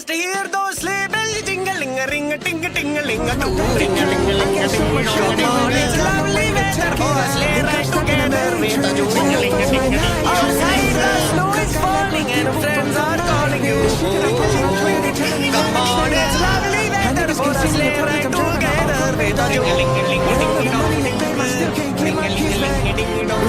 just hear those sleigh bells jingling, ring a ting a ting a ling a doo, ring a ling a ling a ting a doo. Come on, it's lovely weather for a sleigh ride together with a doo, ring a ling a ting a doo. Outside the snow is falling and friends are calling you. Come on, it's lovely weather for a sleigh ride together with a doo, ring a ling a ting a doo. Ring a ling a ling a ting a doo.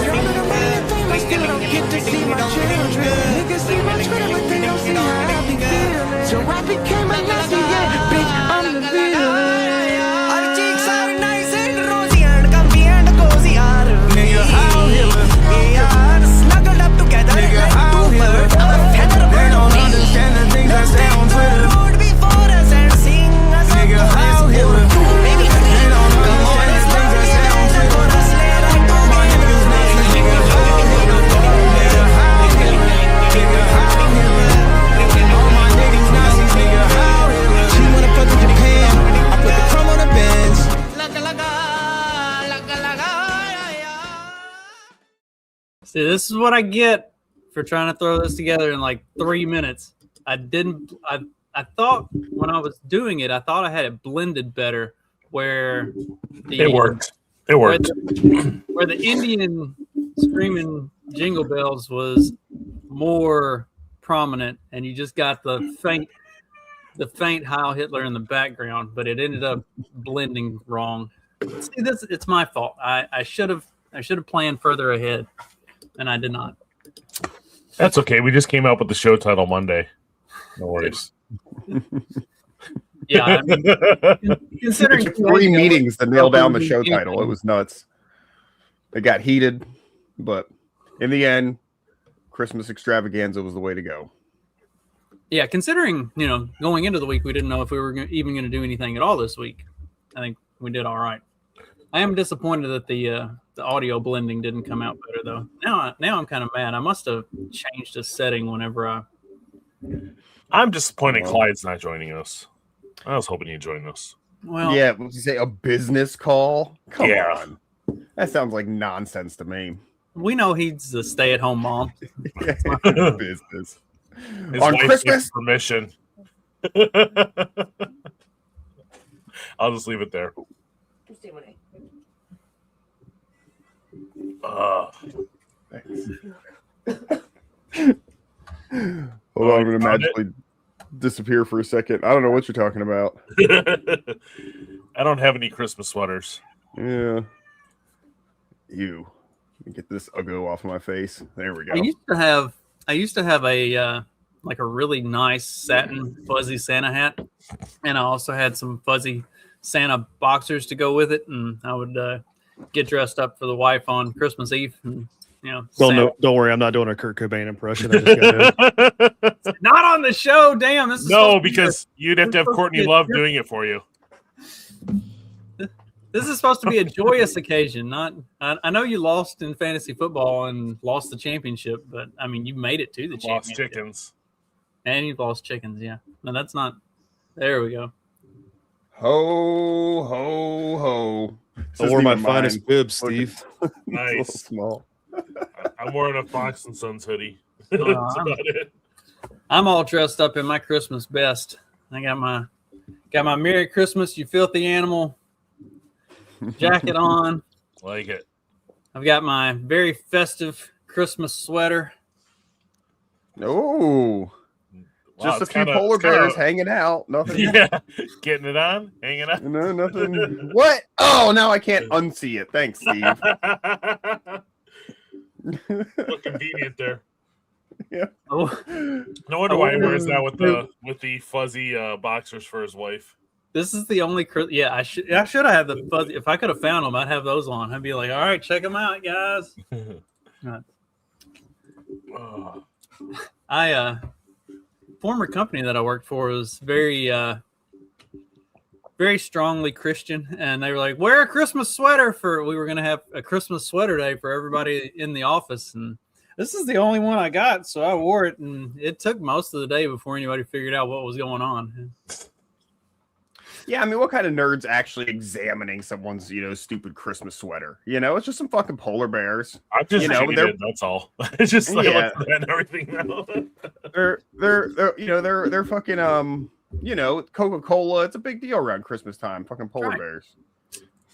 Get to see my children. They can see my Twitter, but they don't see how I be feeling. So I became a Nazi, yeah, bitch, I'm the villain. Our cheeks are nice and rosy and comfy and cozy are we. We are snuggled up together like two birds. Our feather They don't understand the things I say on Twitter. road before us and sing us a chorus. Baby, They don't understand the things I say on Twitter. for us, let us go. My niggas nasty, nigga. All my niggas Nazis, nigga. She wanna fuck in Japan. I put the chrome on the Benz. See, this is what I get for trying to throw this together in like 3 minutes. I thought when I was doing it, I thought I had it blended better where It worked. It worked. Where the Indian screaming jingle bells was more prominent, and you just got the faint Heil Hitler in the background, but it ended up blending wrong. See, it's my fault. I should have planned further ahead, and I did not. That's okay. We just came out with the show title Monday. No worries. Yeah, I mean, considering It took 3 meetings to nail down the show title. It was nuts. It got heated, but in the end, Christmas Extravaganza was the way to go. Yeah, considering, going into the week, we didn't know if we were even going to do anything at all this week. I think we did all right. I am disappointed that the audio blending didn't come out better, though. Now I'm kind of mad. I must have changed the setting whenever I'm disappointed Clyde's not joining us. I was hoping he'd join us. Well, Yeah, would you say a business call? Come Yeah. on. That sounds like nonsense to me. we know he's a stay-at-home mom. Business. His On wife Christmas? gives permission. I'll just leave it there. Thanks. Hold on, I'm going to Found magically disappear for a second. I don't know what you're talking about. I don't have any Christmas sweaters. Yeah. Ew. Let me get this uggo off my face. There we go. I used to have a like a really nice satin fuzzy Santa hat, and I also had some fuzzy Santa boxers to go with it, and I would get dressed up for the wife on Christmas Eve. And, Don't worry, I'm not doing a Kurt Cobain impression. I just got not on the show. Damn, this is No, because you'd have to have Courtney Love doing it for you. This is supposed to be a joyous occasion. Not, I know you lost in fantasy football and lost the championship, but I mean, you made it to the Lost championship. chickens. And you've lost chickens. Yeah, no, that's not. There we go. Ho, ho, ho. I wore my finest bibs, Steve. Nice. Small. I'm wearing a Fox and Sons hoodie. That's about it. I'm all dressed up in my Christmas best. I got my Merry Christmas, you filthy animal jacket on. Like it. I've got my very festive Christmas sweater. Oh. Wow, Just a it's few kinda- polar it's kinda- bears hanging out. Nothing. Yeah, getting it on, hanging on. No, nothing. What? Oh, now I can't unsee it. Thanks, Steve. Look convenient there. Yeah. Oh, No wonder why he wears that with the fuzzy boxers for his wife. this is the only. Yeah, I should have had the fuzzy. If I could have found them, I'd have those on. I'd be like, all right, check them out, guys. Oh, Former company that I worked for was very very strongly Christian, and they were like, wear a Christmas sweater we were going to have a Christmas sweater day for everybody in the office, and this is the only one I got, so I wore it, and it took most of the day before anybody figured out what was going on. Yeah, I mean, what kind of nerds actually examining someone's, stupid Christmas sweater? It's just some fucking polar bears. I'm just they're it, that's all. It's just like Yeah. and everything else. They're they're fucking Coca-Cola. It's a big deal around Christmas time. Fucking polar Right. bears.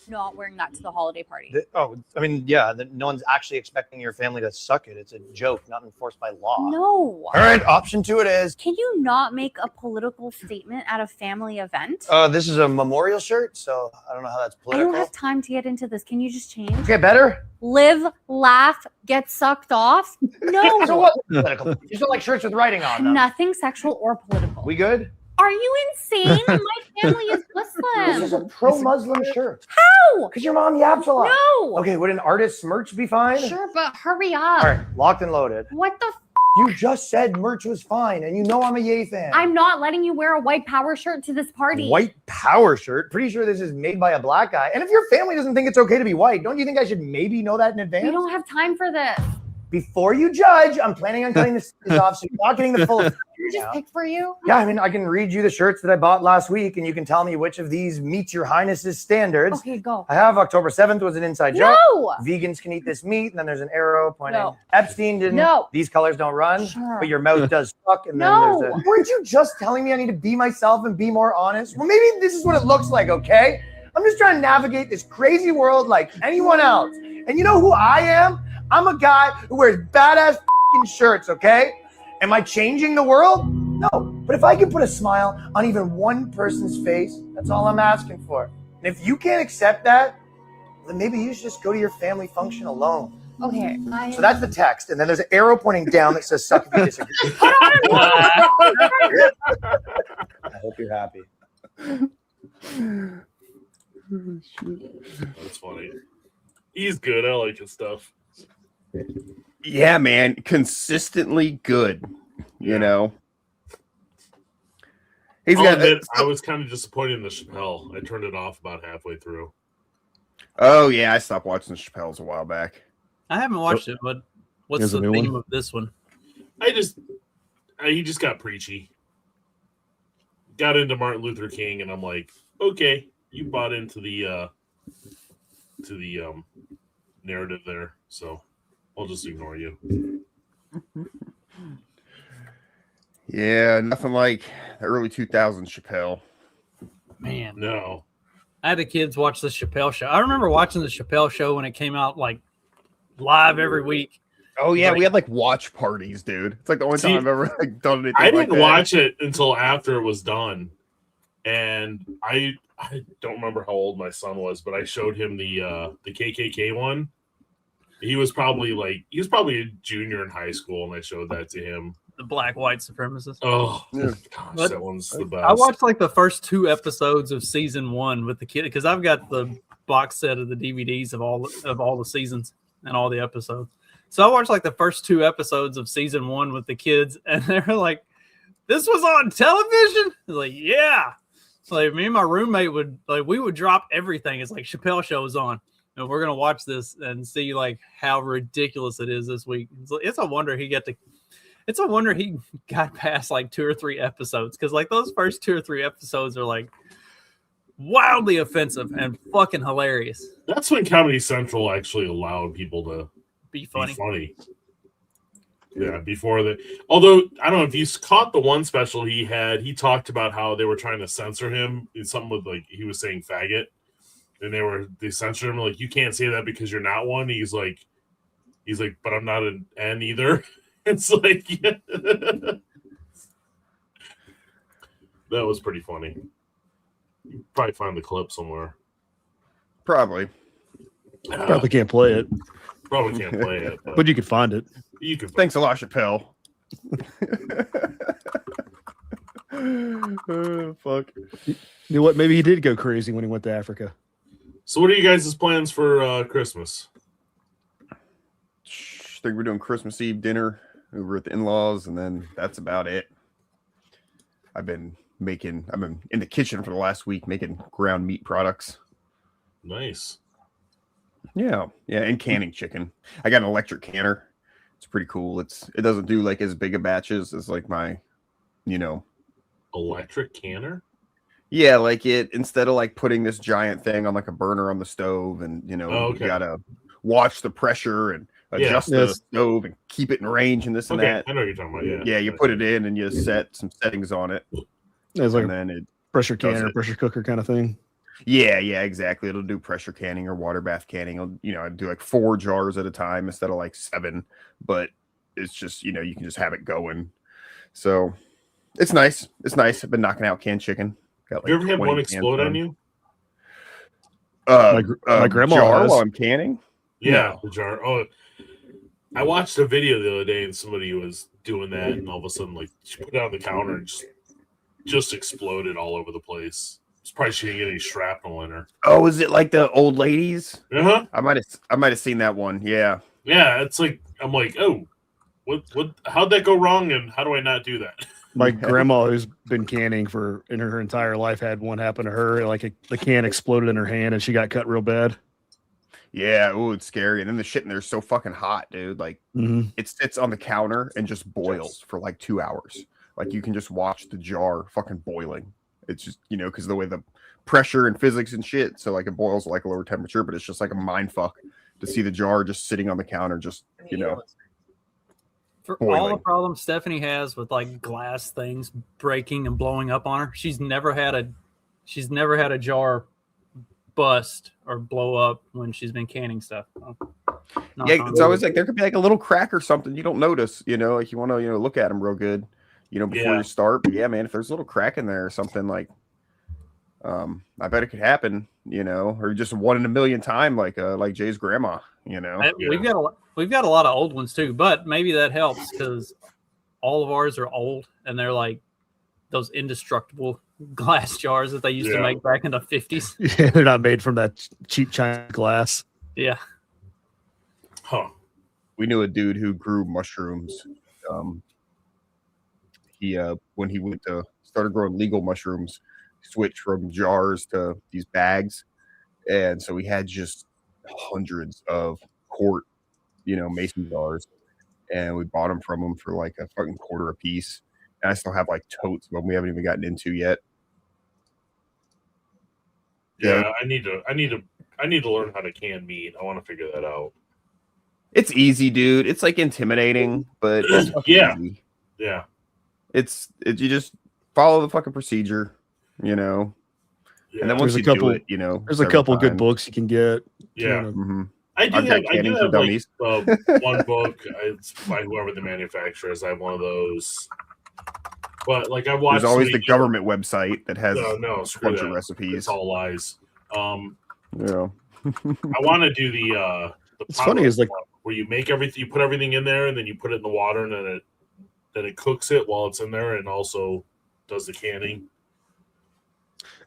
Not wearing that to the holiday party. No one's actually expecting your family to suck it. It's a joke, not enforced by law. No. All right, option 2 it is. Can you not make a political statement at a family event? This is a memorial shirt, so I don't know how that's I political. don't have time to get into this. Can you just change? Okay, better? Live, laugh, get sucked off? No. So what? Political. You still like shirts with writing on them. Nothing sexual or political. We good? Are you insane? My family is This is Muslim. a pro-Muslim shirt. How? Because your mom yaps a lot. No. Okay, would an artist's merch be fine? Sure, but hurry up. All right, locked and loaded. What the You just said merch was fine, and you know I'm a Yay fan. I'm not letting you wear a white power shirt to this party. White power shirt? Pretty sure this is made by a black guy. And if your family doesn't think it's okay to be white, don't you think I should maybe know that in advance? We don't have time for this. Before you judge, I'm planning on cutting this off, so you're not getting the full. You just picked for you? Yeah, I mean, I can read you the shirts that I bought last week, and you can tell me which of these meets your highness's standards. Okay, go. I have October 7th was an inside joke. No. Vegans can eat this meat, and then there's an arrow pointing. No. Epstein didn't. No. These colors don't run, Sure. but your mouth does suck. And then No. there's a. Weren't you just telling me I need to be myself and be more honest? Well, maybe this is what it looks like, okay? I'm just trying to navigate this crazy world like anyone else. And you know who I am? I'm a guy who wears badass f***ing shirts, okay? Am I changing the world? No. But if I can put a smile on even one person's face, that's all I'm asking for. And if you can't accept that, then maybe you should just go to your family function alone. Okay. So that's the text. And then there's an arrow pointing down that says suck if you disagree. I hope you're happy. That's funny. He's good. I like his stuff. Yeah, man, consistently good. You know, he's I'll got. admit, I was kind of disappointed in the Chappelle. I turned it off about halfway through. Oh yeah, I stopped watching the Chappelle's a while back. I haven't watched it, but what's Here's the a new theme one. of this one? He just got preachy. Got into Martin Luther King, and I'm like, okay, you bought into the narrative there, so I'll just ignore you. Yeah, nothing like the early 2000s Chappelle. Man, No. I had the kids watch the Chappelle show. I remember watching the Chappelle show when it came out like live every week. Oh yeah, Right. we had like watch parties, dude. It's like the only See, time I've ever like done anything. I like didn't that. watch it until after it was done, and I don't remember how old my son was, but I showed him the KKK one. He was probably a junior in high school, and I showed that to him. The black white supremacists. Oh Yeah. gosh, But that one's the best. I watched like the first 2 episodes of season 1 with the kid because I've got the box set of the DVDs of all the seasons and all the episodes. So I watched like the first 2 episodes of season 1 with the kids, and they're like, "This was on television?" I was like, "Yeah." Like me and my roommate we would drop everything. It's like Chappelle show's on, and we're gonna watch this and see like how ridiculous it is this week. It's a wonder he got past like 2 or 3 episodes because like those first 2 or 3 episodes are like wildly offensive and fucking hilarious. That's when Comedy Central actually allowed people to Be funny. be funny. Yeah, before the. Although I don't know if you caught the one special he talked about how they were trying to censor him in something with like he was saying faggot, and they censored him like you can't say that because you're not one. He's like, but I'm not an N either. It's like yeah. That was pretty funny. You probably find the clip somewhere. Probably. Probably can't play it, Probably can't play it, but you can find it. you can. Thanks a lot, Chappelle. Oh, fuck. You know what? Maybe he did go crazy when he went to Africa. So, what are you guys' plans for Christmas? I think we're doing Christmas Eve dinner over at the in-laws, and then that's about it. I've been in the kitchen for the last week making ground meat products. Nice. Yeah, and canning chicken. I got an electric canner. It's pretty cool. It doesn't do like as big of batches as like my, Electric canner? Yeah, like instead of like putting this giant thing on like a burner on the stove and you okay. You gotta watch the pressure and adjust the stove and keep it in range and this and that. I know what you're talking about. Yeah. Yeah, you put it in and you set some settings on it. It's like and then it pressure canner, pressure cooker kind of thing. Yeah, exactly. It'll do pressure canning or water bath canning. It'll, do like 4 jars at a time instead of like 7. But it's just, you can just have it going. So it's nice. It's nice. I've been knocking out canned chicken. Got like you ever had one explode on you? My grandma jar while I'm canning. Yeah, the jar. Oh, I watched a video the other day and somebody was doing that, and all of a sudden, like, she put it on the counter and just exploded all over the place. It's probably she didn't get any shrapnel in her. Oh, is it like the old ladies? Uh-huh. I might have seen that one. Yeah. Yeah, it's like I'm like, oh, what? How'd that go wrong? And how do I not do that? My grandma, who's been canning in her entire life, had one happen to her. Like the can exploded in her hand, and she got cut real bad. Yeah, it's scary. And then the shit in there is so fucking hot, dude. Like it sits on the counter and just boils for like 2 hours. Like you can just watch the jar fucking boiling. It's just because the way the pressure and physics and shit. So like it boils at like a lower temperature, but it's just like a mind fuck to see the jar just sitting on the counter, just For boiling. all the problems Stephanie has with like glass things breaking and blowing up on her, she's never had a jar bust or blow up when she's been canning stuff. It's always like there could be like a little crack or something you don't notice. Like you want to look at them real good, before you start. But yeah, man, if there's a little crack in there or something, like I bet it could happen. Or just 1 in a million time, like Jay's grandma. We've got a lot of old ones too, but maybe that helps because all of ours are old and they're like those indestructible glass jars that they used to make back in the 50s. Yeah, they're not made from that cheap China glass. Yeah. Huh. We knew a dude who grew mushrooms. He when he started growing legal mushrooms, switched from jars to these bags, and so we had just hundreds of quart mason jars, and we bought them from him for like a fucking $1 a piece. And I still have like totes of them we haven't even gotten into yet. Yeah, I need to learn how to can meat. I want to figure that out. It's easy, dude. It's like intimidating, but it's easy. Yeah. You just follow the fucking procedure, And then once you do it, there's a couple good books you can get. Yeah. Mm-hmm. I do have like one book. It's by whoever the manufacturer is. I have one of those. But like I watched. There's always the government website that has a bunch of recipes. It's all lies. Yeah. I want to do the it's funny is like where you make everything, you put everything in there, and then you put it in the water, and then it cooks it while it's in there, and also does the canning.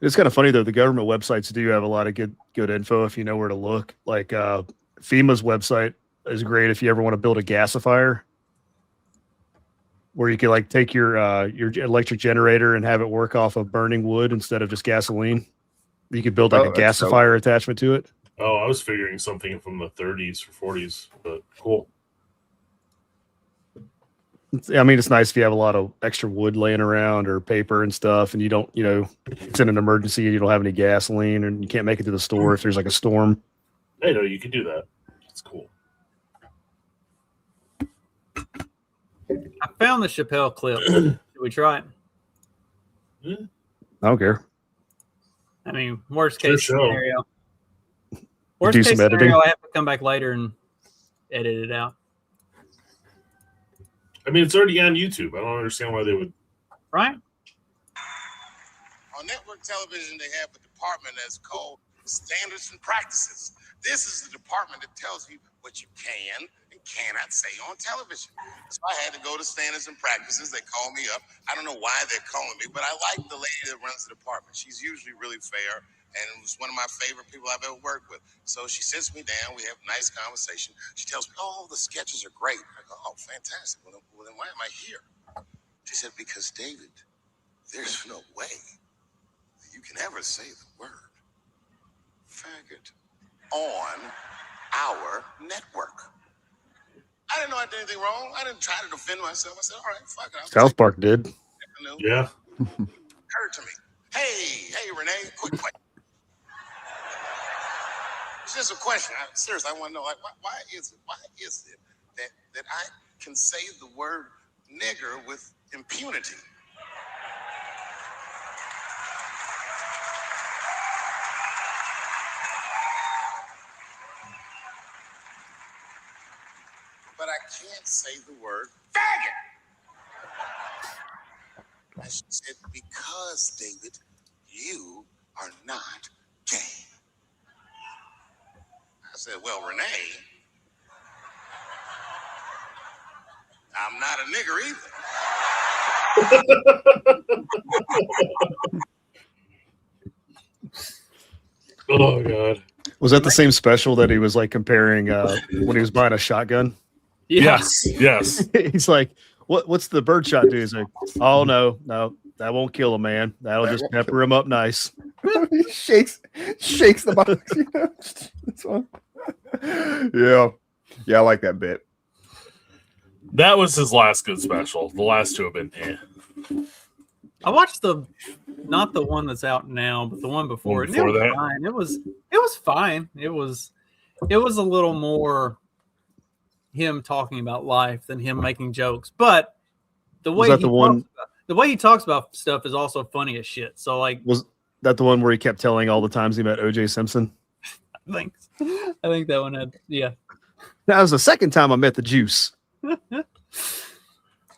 It's kind of funny though. The government websites do have a lot of good info if you know where to look. Like FEMA's website is great if you ever want to build a gasifier, where you can like take your electric generator and have it work off of burning wood instead of just gasoline. You could build like a gasifier attachment to it. Oh, I was figuring something from the 30s or 40s, but cool. I mean, it's nice if you have a lot of extra wood laying around or paper and stuff, and you don't, it's in an emergency and you don't have any gasoline and you can't make it to the store if there's like a storm. Hey, no, you can do that. It's cool. I found the Chappelle clip. Should we try it? I don't care. I mean, worst case scenario. Worst case scenario, I have to come back later and edit it out. I mean, it's already on YouTube. I don't understand why they would. Right? On network television, they have a department that's called Standards and Practices. This is the department that tells you what you can and cannot say on television. So I had to go to Standards and Practices. They called me up. I don't know why they're calling me, but I like the lady that runs the department. She's usually really fair, and it was one of my favorite people I've ever worked with. So she sits me down. We have a nice conversation. She tells me, oh, the sketches are great. I go, oh, fantastic. Well, then why am I here? She said, because, David, there's no way that you can ever say the word faggot on our network. I didn't know I did anything wrong. I didn't try to defend myself. I said, all right, fuck it. South Park did. Yeah. Occurred to me. Hey, Renee, quick question. It's just a question. Seriously, I want to know, like, why is it that I can say the word nigger with impunity? But I can't say the word faggot. I said, because, David, you are not gay. I said, well, Renee, I'm not a nigger either. Oh God. Was that the same special that he was like comparing when he was buying a shotgun? Yes. Yes. He's like, what's the birdshot do? He's like, oh no, that won't kill a man. That'll just pepper him up nice. He shakes the box. You know? That's one. Yeah, I like that bit. That was his last good special. The last two have been I watched not the one that's out now, but the one before. Before it was that? fine. It was fine. It was a little more him talking about life than him making jokes. But the way he talks about stuff is also funny as shit. So like, was that the one where he kept telling all the times he met O.J. Simpson? I think that one had That was the second time I met the juice.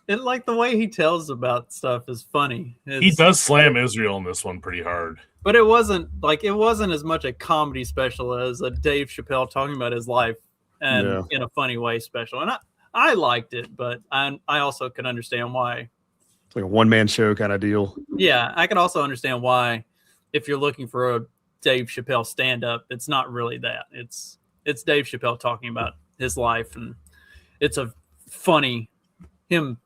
It like the way he tells about stuff is funny. He does slam Israel in this one pretty hard. But it wasn't as much a comedy special as a Dave Chappelle talking about his life and in a funny way special. And I liked it, but I also can understand why. It's like a one-man show kind of deal. Yeah, I can also understand why if you're looking for a Dave Chappelle stand-up, it's not really that. It's Dave Chappelle talking about his life, and it's a funny him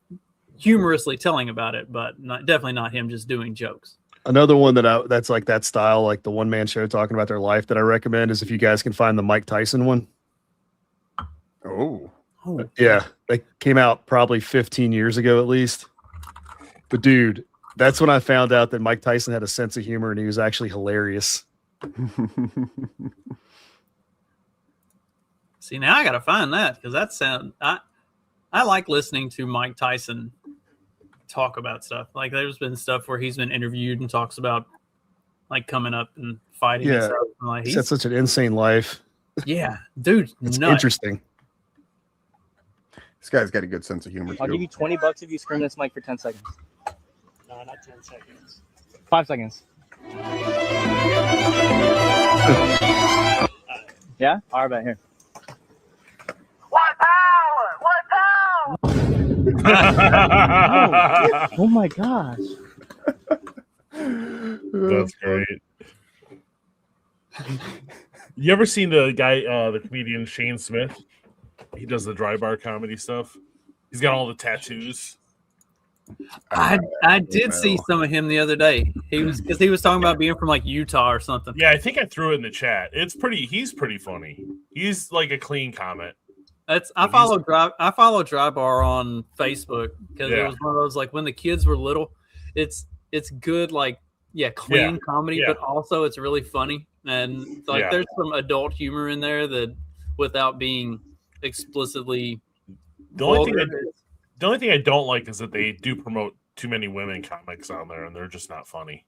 humorously telling about it, but definitely not him just doing jokes. Another one that's like that style, like the one-man show talking about their life that I recommend is if you guys can find the Mike Tyson one. Oh. Yeah, they came out probably 15 years ago at least. But dude, that's when I found out that Mike Tyson had a sense of humor and he was actually hilarious. See, now I gotta find that because I like listening to Mike Tyson talk about stuff. Like there's been stuff where he's been interviewed and talks about like coming up and fighting. Yeah, and stuff. And like, he's had such an insane life. Yeah, dude, it's nuts. interesting. This guy's got a good sense of humor. I'll too. give you $20 if you scream this mic for 10 seconds. No, not 10 seconds. 5 seconds. Yeah? All right, here. Oh my gosh. That's great. You ever seen the guy, the comedian Shane Smith? He does the dry bar comedy stuff. He's got all the tattoos. I did see some of him the other day. He was talking about being from like Utah or something. Yeah, I think I threw it in the chat. He's pretty funny. He's like a clean comment. I follow Dry Bar on Facebook because it was one of those like when the kids were little. It's good clean comedy, but also it's really funny and like there's some adult humor in there that without being explicitly. The only thing I don't like is that they do promote too many women comics on there, and they're just not funny.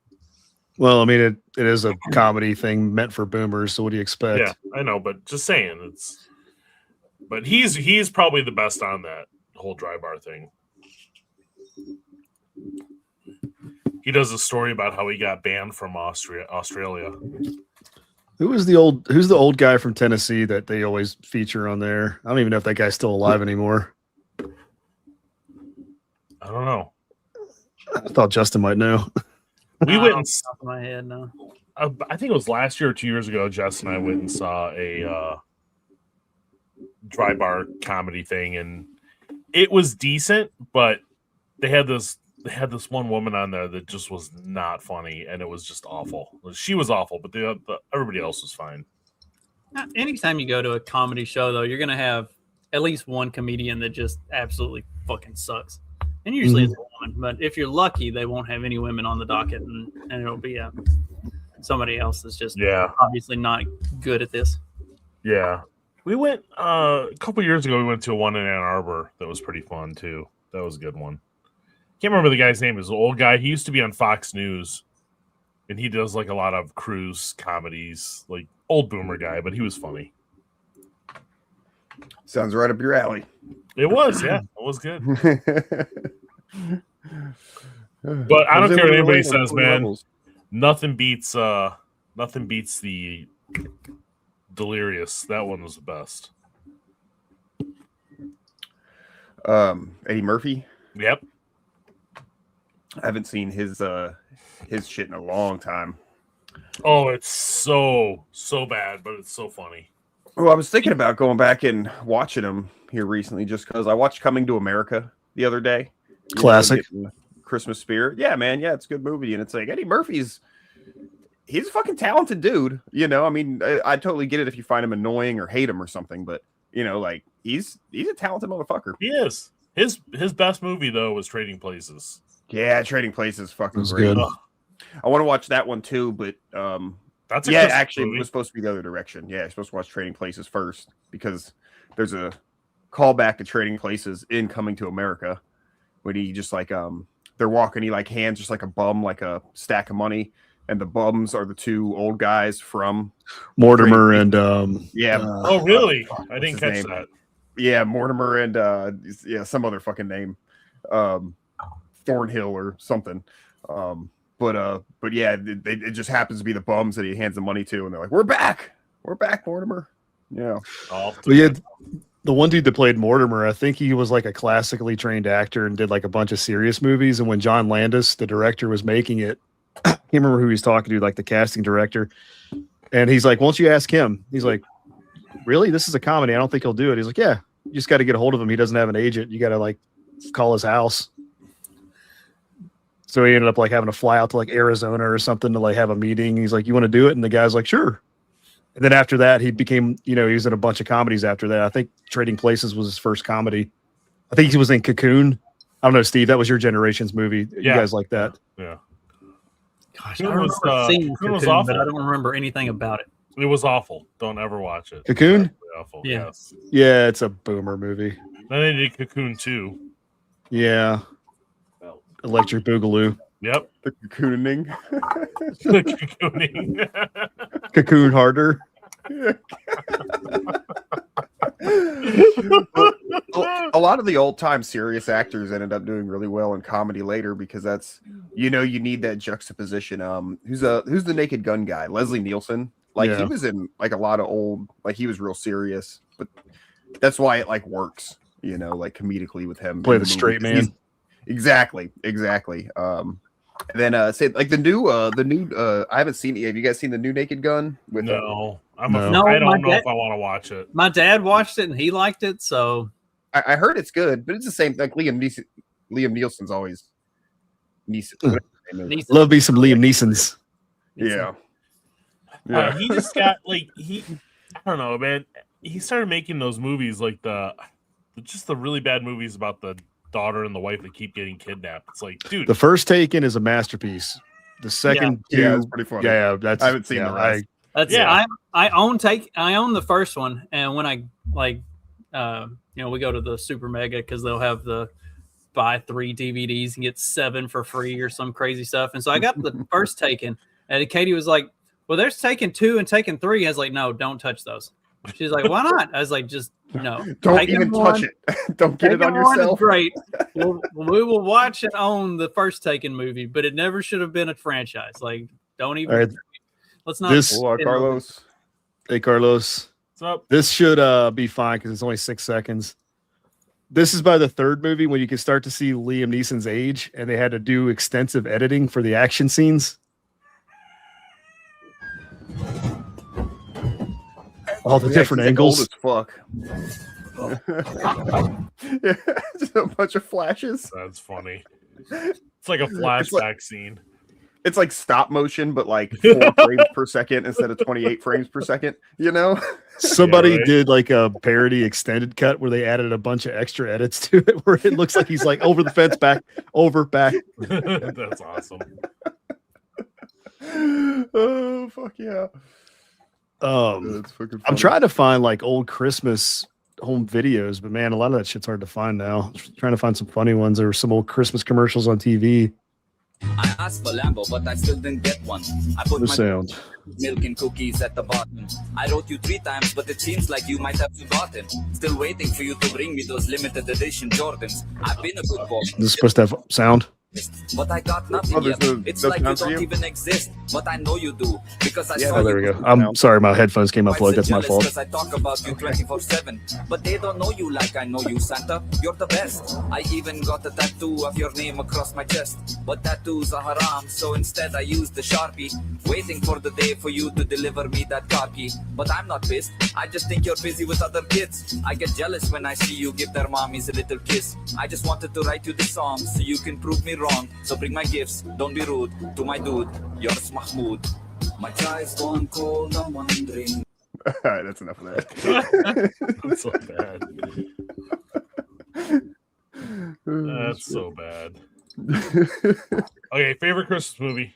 Well, I mean, it is a comedy thing meant for boomers. So what do you expect? Yeah, I know, but just saying But he's probably the best on that whole dry bar thing. He does a story about how he got banned from Australia. Who's the old guy from Tennessee that they always feature on there? I don't even know if that guy's still alive anymore. I don't know. I thought Justin might know. We went and off my head now. I think it was last year or 2 years ago. Jess and I went and saw a dry bar comedy thing, and it was decent, but they had this one woman on there that just was not funny, and it was just awful. She was awful, but everybody else was fine. Anytime you go to a comedy show, though, you're gonna have at least one comedian that just absolutely fucking sucks, and usually it's a woman. But if you're lucky, they won't have any women on the docket, and it'll be somebody else that's just obviously not good at this. Yeah. We went a couple years ago. We went to one in Ann Arbor that was pretty fun too. That was a good one. Can't remember the guy's name. Is an old guy. He used to be on Fox News, and he does like a lot of cruise comedies, like old boomer guy. But he was funny. Sounds right up your alley. It was, yeah, it was good. But I don't care what anybody says, man. Nothing beats the Delirious. That one was the best. Eddie Murphy. Yep. I haven't seen his shit in a long time. Oh, it's so bad, but it's so funny. Well, I was thinking about going back and watching him here recently, just because I watched Coming to America the other day. Classic. Christmas spirit. Yeah, man. Yeah, it's a good movie, and it's like Eddie Murphy's. He's a fucking talented dude. You know, I mean, I totally get it if you find him annoying or hate him or something, but you know, like he's a talented motherfucker. He is. His best movie though was Trading Places. Yeah, Trading Places fucking was great. good. I want to watch that one too, but That's a yeah, Christmas actually, movie. it was supposed to be the other direction. Yeah, you're supposed to watch Trading Places first because there's a callback to Trading Places in Coming to America when he just like they're walking, he like hands just like a bum like a stack of money, and the bums are the two old guys from Mortimer and yeah. Oh, really? I what's didn't his catch name? that. Yeah, Mortimer and yeah, some other fucking name, Thornhill or something. But yeah, it just happens to be the bums that he hands the money to, and they're like, "We're back, Mortimer." Yeah. Oh, Well, yeah, the one dude that played Mortimer, I think he was like a classically trained actor and did like a bunch of serious movies. And when John Landis, the director, was making it, I can't remember who he's talking to, like the casting director. And he's like, "Won't you ask him?" He's like, "Really? This is a comedy. I don't think he'll do it." He's like, "Yeah, you just got to get a hold of him. He doesn't have an agent. You got to like call his house." So he ended up like having to fly out to like Arizona or something to like have a meeting. He's like, "You want to do it?" And the guy's like, "Sure." And then after that, he became, he was in a bunch of comedies after that. I think Trading Places was his first comedy. I think he was in Cocoon. I don't know, Steve, that was your generation's movie. You guys like that? Yeah. Gosh, I remember seeing Cocoon was Cocoon, awful. but I don't remember anything about it. It was awful. Don't ever watch it. Cocoon? It was awful. Yeah. Yes. Yeah, it's a boomer movie. Then they did Cocoon 2. Yeah. Electric Boogaloo. Yep. The cocooning. Cocooning. Cocoon harder. A lot of the old time serious actors ended up doing really well in comedy later because that's you need that juxtaposition. Who's the Naked Gun guy? Leslie Nielsen. Like he was in like a lot of old, like he was real serious, but that's why it like works, like comedically with him. Play the straight man. Exactly. And then say like the new I haven't seen it. Have you guys seen the new Naked Gun? With No. I No, don't know my if I want to watch it. My dad watched it and he liked it, so I heard it's good, but it's the same. Like Liam Nielsen's always Neeson. Love me some Liam Neeson's. Yeah. He just got like I don't know, man. He started making those movies like the really bad movies about the daughter and the wife that keep getting kidnapped. It's like, dude, The First Taken is a masterpiece. The second two, Yeah, it's pretty funny. Yeah, that's I haven't seen the rest. that's I own the first one, and when I like we go to the Super Mega because they'll have the buy 3 DVDs and get 7 for free or some crazy stuff. And so I got the first Taken, and Katie was like, "Well, there's Taken 2 and Taken 3." I was like, "No, don't touch those." She's like, "Why not?" I was like, "Just no. Don't Taken even one- touch it. Don't get it on Taken 1 is yourself. Great. We will watch and own the first Taken movie, but it never should have been a franchise. Like, don't even. All right. Let's not. This- Carlos. Hey, Carlos. what's up? This should be fine because it's only 6 seconds. This is by the third movie when you can start to see Liam Neeson's age, and they had to do extensive editing for the action scenes. All the different angles. Old as fuck. Yeah, just a bunch of flashes. That's funny. It's like a flashback scene. It's like stop motion, but like 4 frames per second instead of 28 frames per second. Somebody Yeah, right. did like a parody extended cut where they added a bunch of extra edits to it where it looks like he's like over the fence, back, over, back. That's awesome. Oh fuck yeah! That's fucking I'm funny. trying to find like old Christmas home videos, but man, a lot of that shit's hard to find now. Trying to find some funny ones. There were some old Christmas commercials on TV. I asked for Lambo, but I still didn't get one. I put No my sound. milk and cookies at the bottom. I wrote you 3 times, but it seems like you might have forgotten. Still waiting for you to bring me those limited edition Jordans. I've been a good boy. This is supposed to have sound. But I got nothing Oh, there's yet. no- It's no like you sound for don't you? even exist. But I know you do. Because I Yeah, saw Oh, there you. we go. I'm sorry, my headphones came up like that's my fault. Because I talk about you 24/7, but they don't know you like I know you, Santa. You're the best. I even got a tattoo of your name across my chest, but tattoos are haram, so instead I used the Sharpie, waiting for the day for you to deliver me that car key. But I'm not pissed. I just think you're busy with other kids. I get jealous when I see you give their mommies a little kiss. I just wanted to write you the song so you can prove me wrong. So bring my gifts. Don't be rude to my dude. Yours, Mahmoud. My chai's gone cold, I'm wondering. All right, that's enough of that. That's so bad. That's so bad. Okay, favorite Christmas movie.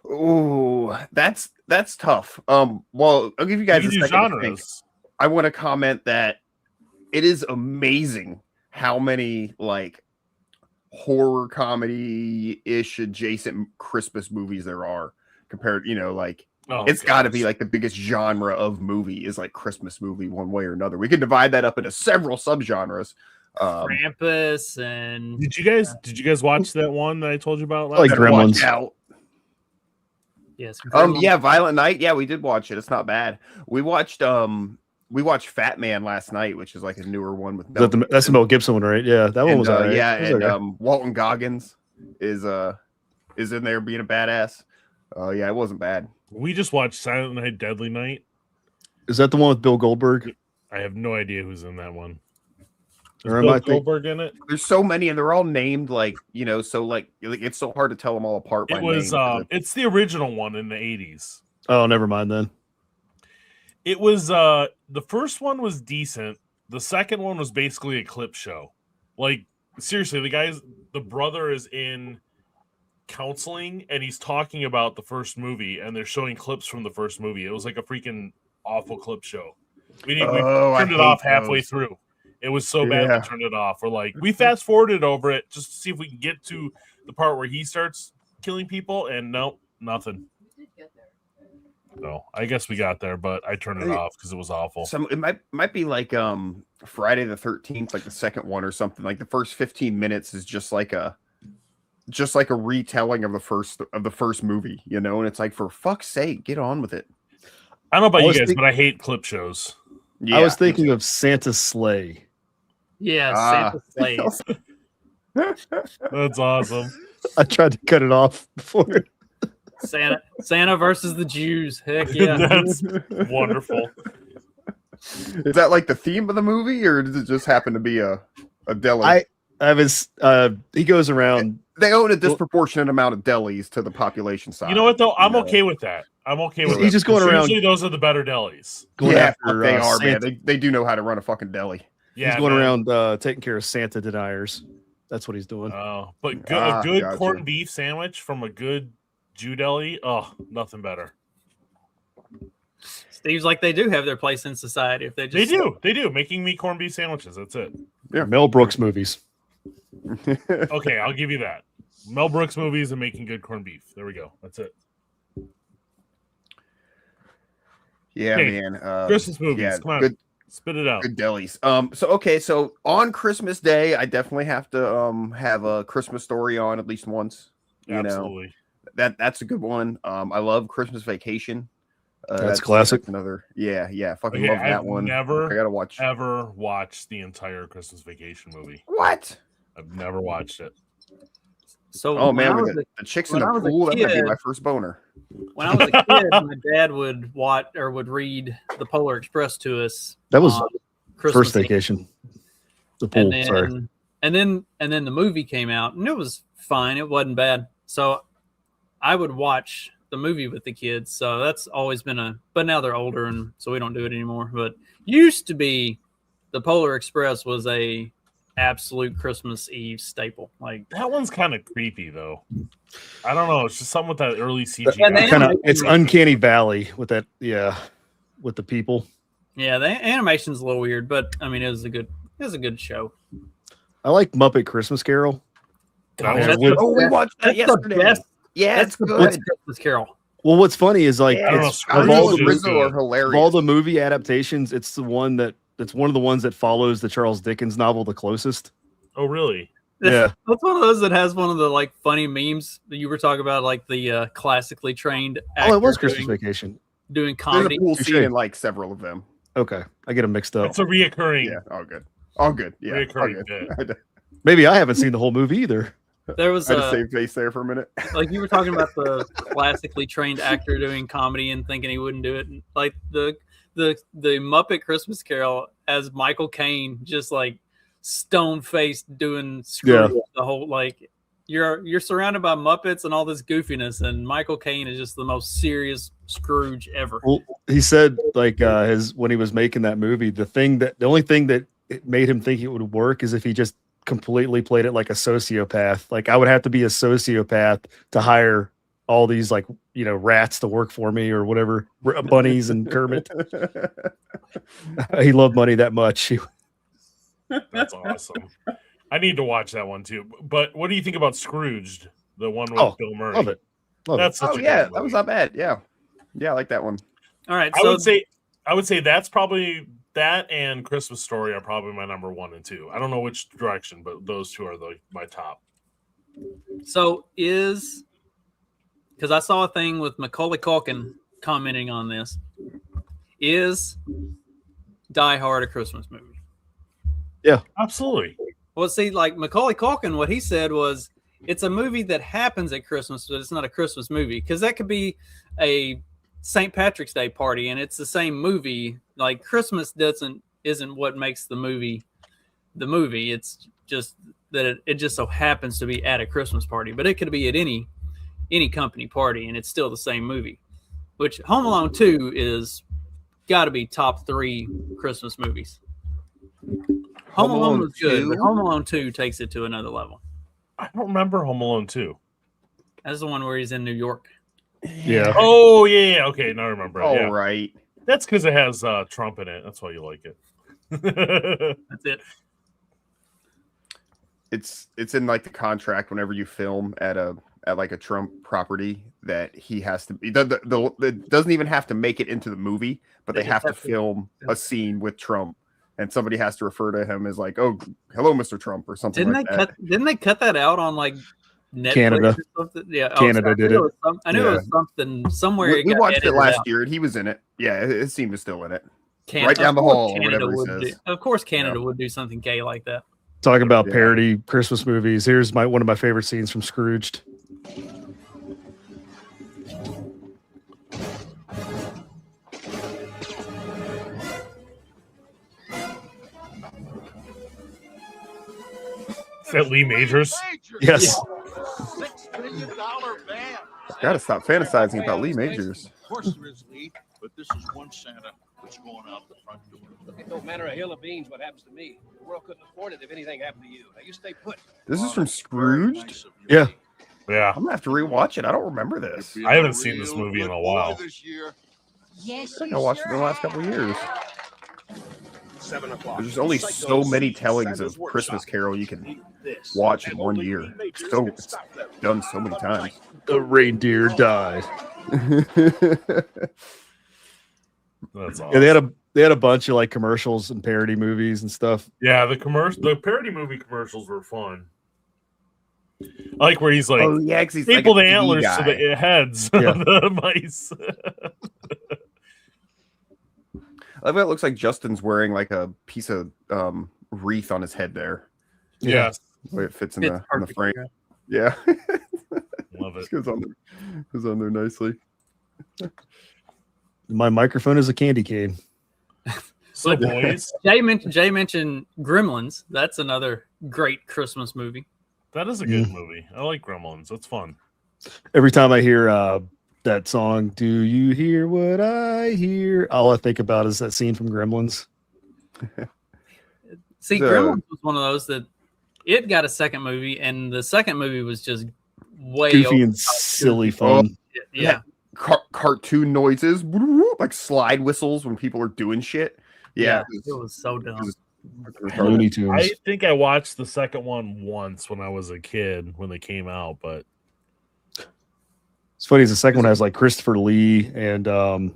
Oh, that's tough. Well, I'll give you guys You a can do second to think. genres. I want to comment that it is amazing how many like horror comedy-ish adjacent Christmas movies there are compared, like Oh, it's got to gosh. be like the biggest genre of movie is like Christmas movie one way or another. We can divide that up into several subgenres. Krampus and Did you guys watch that one that I told you about last Like time? Better watch Gremlins. out. yes, Yeah, Violent Night. Yeah, we did watch it. It's not bad. We watched Fat Man last night, which is like a newer one with Mel That's the Mel Gibson one, right? Yeah, that one was alright. yeah, It was and okay. Walton Goggins is in there being a badass. Yeah, it wasn't bad. We just watched Silent Night, Deadly Night. Is that the one with Bill Goldberg? I have no idea who's in that one. Is Or am Bill I think- Goldberg in it? There's so many, and they're all named so it's so hard to tell them all apart. By It was name. it's the original one in the 80s. Oh, never mind then. It was the first one was decent. The second one was basically a clip show. Like seriously, the brother is in counseling and he's talking about the first movie and they're showing clips from the first movie. It was like a freaking awful clip show. We turned it off halfway through. It was so bad we turned it off. We're like, we fast forwarded over it just to see if we can get to the part where he starts killing people, and nope, nothing. No, I guess we got there, but I turned it off because it was awful. So it might be like Friday the 13th, like the second one or something. Like the first 15 minutes is just like a retelling of the first movie, and it's like, for fuck's sake, get on with it. I don't know about I you was guys, think- but I hate clip shows. Yeah, I was thinking of Santa's Sleigh. yeah, Ah. Santa Slays. That's awesome. I tried to cut it off before. Santa versus the Jews. Heck yeah. That's wonderful. Is that like the theme of the movie, or does it just happen to be a deli? He goes around. They own a disproportionate amount of delis to the population size. You know what though? I'm okay with that. I'm okay with He's that. just going around- Usually those are the better delis. Going Yeah, after, fuck, they are, Santa. man. They do know how to run a fucking deli. Yeah, He's going man. around taking care of Santa deniers. That's what he's doing. Oh, but Ah, a good gotcha. corned beef sandwich from a good Jew deli. Oh, nothing better. Steve's like they do have their place in society if they They just do. Making me corned beef sandwiches. That's it. Mel Brooks movies. Okay, I'll give you that. Mel Brooks movies and making good corned beef. There we go. That's it. Yeah, Okay, man. Christmas movies. Yeah, Come on. good Spit it out. good delis. So on Christmas Day, I definitely have to have a Christmas Story on at least once. Absolutely. That's a good one. I love Christmas Vacation. That's classic. That's another. Yeah, fucking Okay, love that I've one. never I gotta watch. ever watched the entire Christmas Vacation movie. What? I've never watched it. So Oh when man, I we was got a- the chicks in when the I was a pool. That might be kid- my first boner. when I was a kid, my dad would watch or would read the Polar Express to us. That was on First Eve. vacation. The pool. and Sorry. then the movie came out and it was fine. It wasn't bad. So I would watch the movie with the kids. So that's always been but now they're older and so we don't do it anymore. But used to be the Polar Express was a absolute Christmas Eve staple. Like That one's kind of creepy though. I don't know. It's just something with that early CGI. And the It's Uncanny Valley with that. Yeah, with the people. Yeah, the animation's a little weird, but I mean, it was a good show. I like Muppet Christmas Carol. God, was that's good. the- Oh, we watched that that's the yesterday. best- Yeah, that's it's the good. best Christmas Carol. Well, what's funny is like Yeah, it's Scrooge of all is the good. Rizzo are of hilarious. all the movie adaptations, it's the one that's one of the ones that follows the Charles Dickens novel the closest. Oh, really? Yeah. That's one of those that has one of the like funny memes that you were talking about, like the classically trained actor Oh, it was Christmas Vacation. doing There's comedy. a cool Touche. scene in like several of them. Okay, I get them mixed up. It's a reoccurring. Yeah, all good. All good. Yeah, all Reoccurring good. bit. Maybe I haven't seen the whole movie either. There was I had to save face there for a minute. like you were talking about the classically trained actor doing comedy and thinking he wouldn't do it. And, like the Muppet Christmas Carol as Michael Caine, just like stone faced doing Scrooge, the whole like you're surrounded by Muppets and all this goofiness, and Michael Caine is just the most serious Scrooge ever. Well, he said like when he was making that movie, the only thing that it made him think it would work is if he just completely played it like a sociopath. Like I would have to be a sociopath to hire all these like rats to work for me or whatever, bunnies and Kermit. He loved money that much. That's awesome. I need to watch that one too. But what do you think about Scrooged, the one with Bill Murray? Love it. That's such Oh a yeah, good that was movie. not bad. Yeah, I like that one. All right, I so would say that's probably that and Christmas Story are probably my number 1 and 2. I don't know which direction, but those two are my top. So because I saw a thing with Macaulay Culkin commenting on this, is Die Hard a Christmas movie? Yeah, absolutely. Well, see, like Macaulay Culkin, what he said was it's a movie that happens at Christmas, but it's not a Christmas movie, because that could be a St. Patrick's Day party and it's the same movie. Like Christmas isn't what makes the movie the movie. It's just that it just so happens to be at a Christmas party, but it could be at any company party and it's still the same movie. Which Home Alone 2 is got to be top 3 Christmas movies. Home Alone was good, but Home Alone 2 takes it to another level. I don't remember Home Alone 2. That's the one where he's in New York. Yeah. Oh yeah. Okay, now I remember. All Yeah. right. That's because it has Trump in it. That's why you like it. That's it. It's in like the contract whenever you film at like a Trump property that he has to. It doesn't even have to make it into the movie, but they have to film a scene with Trump, and somebody has to refer to him as like, "Oh, hello, Mr. Trump," or something Didn't they cut that out on like Netflix Canada. or something? Yeah, Canada did it. I knew it was something somewhere. We watched it last out. year, and he was in it. Yeah, his scene was still in it. Of Right down the course hall, or Canada whatever he would says. Of course, Canada would do something gay like that. Talk about parody Christmas movies. Here's one of my favorite scenes from Scrooged. Is that Lee Majors? Yes. $6 million van. Gotta stop fantasizing about Lee Majors. Of course there is, Lee, but this is one Santa that's going out the front door. It don't matter a hill of beans what happens to me. The world couldn't afford it if anything happened to you. Now you stay put. This is from Scrooged. Yeah. Yeah. I'm gonna have to rewatch it. I don't remember this. I haven't seen this movie in a while. I think I watched it in the last couple of years. 7 o'clock. There's only so many tellings of Christmas Carol you can watch in one year. It's done so many times. The reindeer died. That's awesome. Yeah, they had a bunch of like commercials and parody movies and stuff. Yeah, the parody movie commercials were fun. I like where he's like, Oh, yeah, 'cause he's like staple a the TV antlers guy. to the heads Yeah. of the mice. I love how it looks like Justin's wearing like a piece of wreath on his head there. Yes. The way it fits in Fits the perfect, frame. yeah. Yeah. Love it. Goes on there nicely. My microphone is a candy cane. So, boys, Jay mentioned Gremlins. That's another great Christmas movie. that is a good movie. I like Gremlins. That's fun. Every time I hear that song, "Do you hear what I hear?" all I think about is that scene from Gremlins. See, Gremlins was one of those that it got a second movie, and the second movie was just way Goofy over and the top. silly fun. Yeah. Cartoon noises, like slide whistles when people are doing shit. Yeah, it was so dumb. Looney Tunes. I think I watched the second one once when I was a kid when they came out, but It's funny. The second one has like Christopher Lee and who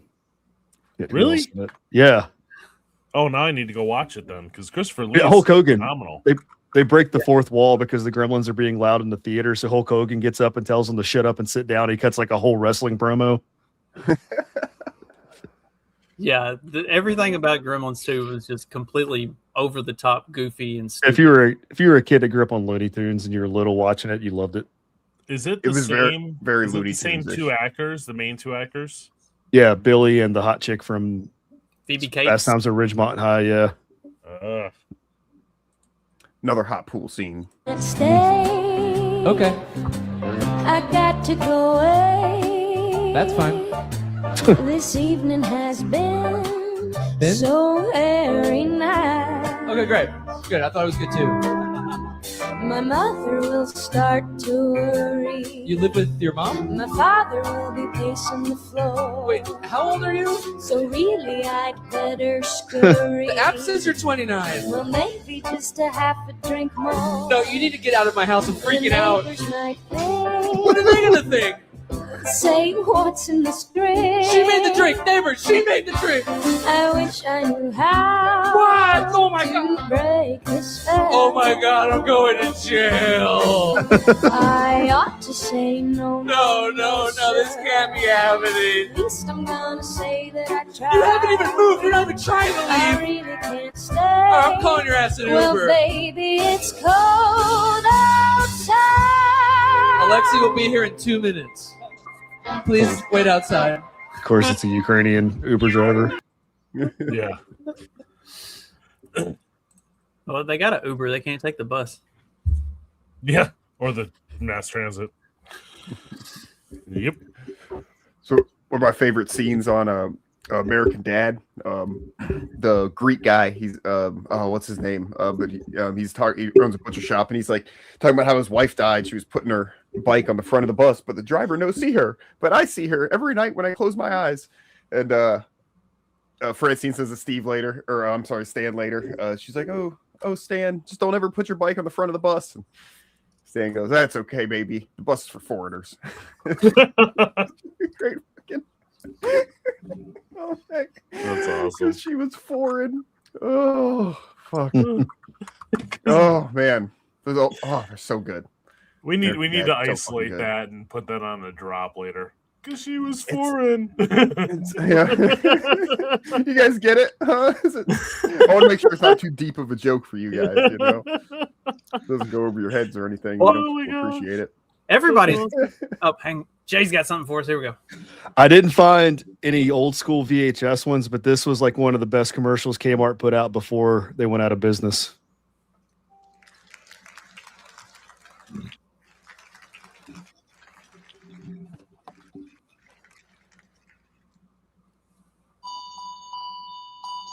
Really? else in it? Yeah. oh, now I need to go watch it then because Christopher Lee Yeah, Hulk Hogan. phenomenal. They break the fourth wall because the gremlins are being loud in the theater. So Hulk Hogan gets up and tells them to shut up and sit down. He cuts like a whole wrestling promo. Yeah, everything about Gremlins 2 was just completely over the top, goofy, and stupid. If you were a kid that grew up on Looney Tunes and you were little watching it, you loved it. Is it the was same? very is it Looney the same Tunes-ish. two actors, the main two actors? Yeah, Billy and the hot chick from Phoebe Cates. Fast Times at Ridgemont High. Yeah. Another hot pool scene. Okay. I got to go away. That's fine. This evening has been so very nice. Okay, great. Good. I thought it was good too. My mother will start to worry. You live with your mom? My father will be pacing the floor. Wait, how old are you? So really I'd better scurry. The app says you're 29. Well, maybe just a half a drink more. No, you need to get out of my house. I'm freaking out. The neighbors might think. What are they gonna think? Say what's in the script. She made the drink, neighbors. She made the drink. I wish I knew how. What? Oh my god. To break this spell. Oh my god, I'm going to jail. I ought to say no. No, this can't be happening. At least I'm gonna say that I tried. You haven't even moved. You're not even trying to I leave. really can't stay. I'm calling your ass an Well, Uber. baby, it's cold outside. Alexi will be here in 2 minutes. Please wait outside. Of course, it's a Ukrainian Uber driver. Yeah. Well, they got an Uber. They can't take the bus. Yeah. Or the mass transit. Yep. So one of my favorite scenes on American Dad, the Greek guy, he's what's his name? But he runs a butcher shop, and he's like talking about how his wife died. She was putting her bike on the front of the bus, but the driver no see her, but I see her every night when I close my eyes. And Francine says to Steve later, or I'm sorry, Stan later. She's like, oh Stan, just don't ever put your bike on the front of the bus. And Stan goes, that's okay, baby. The bus is for foreigners. Great. Oh, heck. That's awesome. Because she was foreign. Oh, fuck. Oh, man. They're so good. We need to so isolate fucking good. that and put that on a drop later. Because she was foreign. Yeah. You guys get it? Huh? I want to make sure it's not too deep of a joke for you guys, you know? It doesn't go over your heads or anything. Oh You don't appreciate it. Everybody's Jay's got something for us. Here we go. I didn't find any old school VHS ones, but this was like one of the best commercials Kmart put out before they went out of business.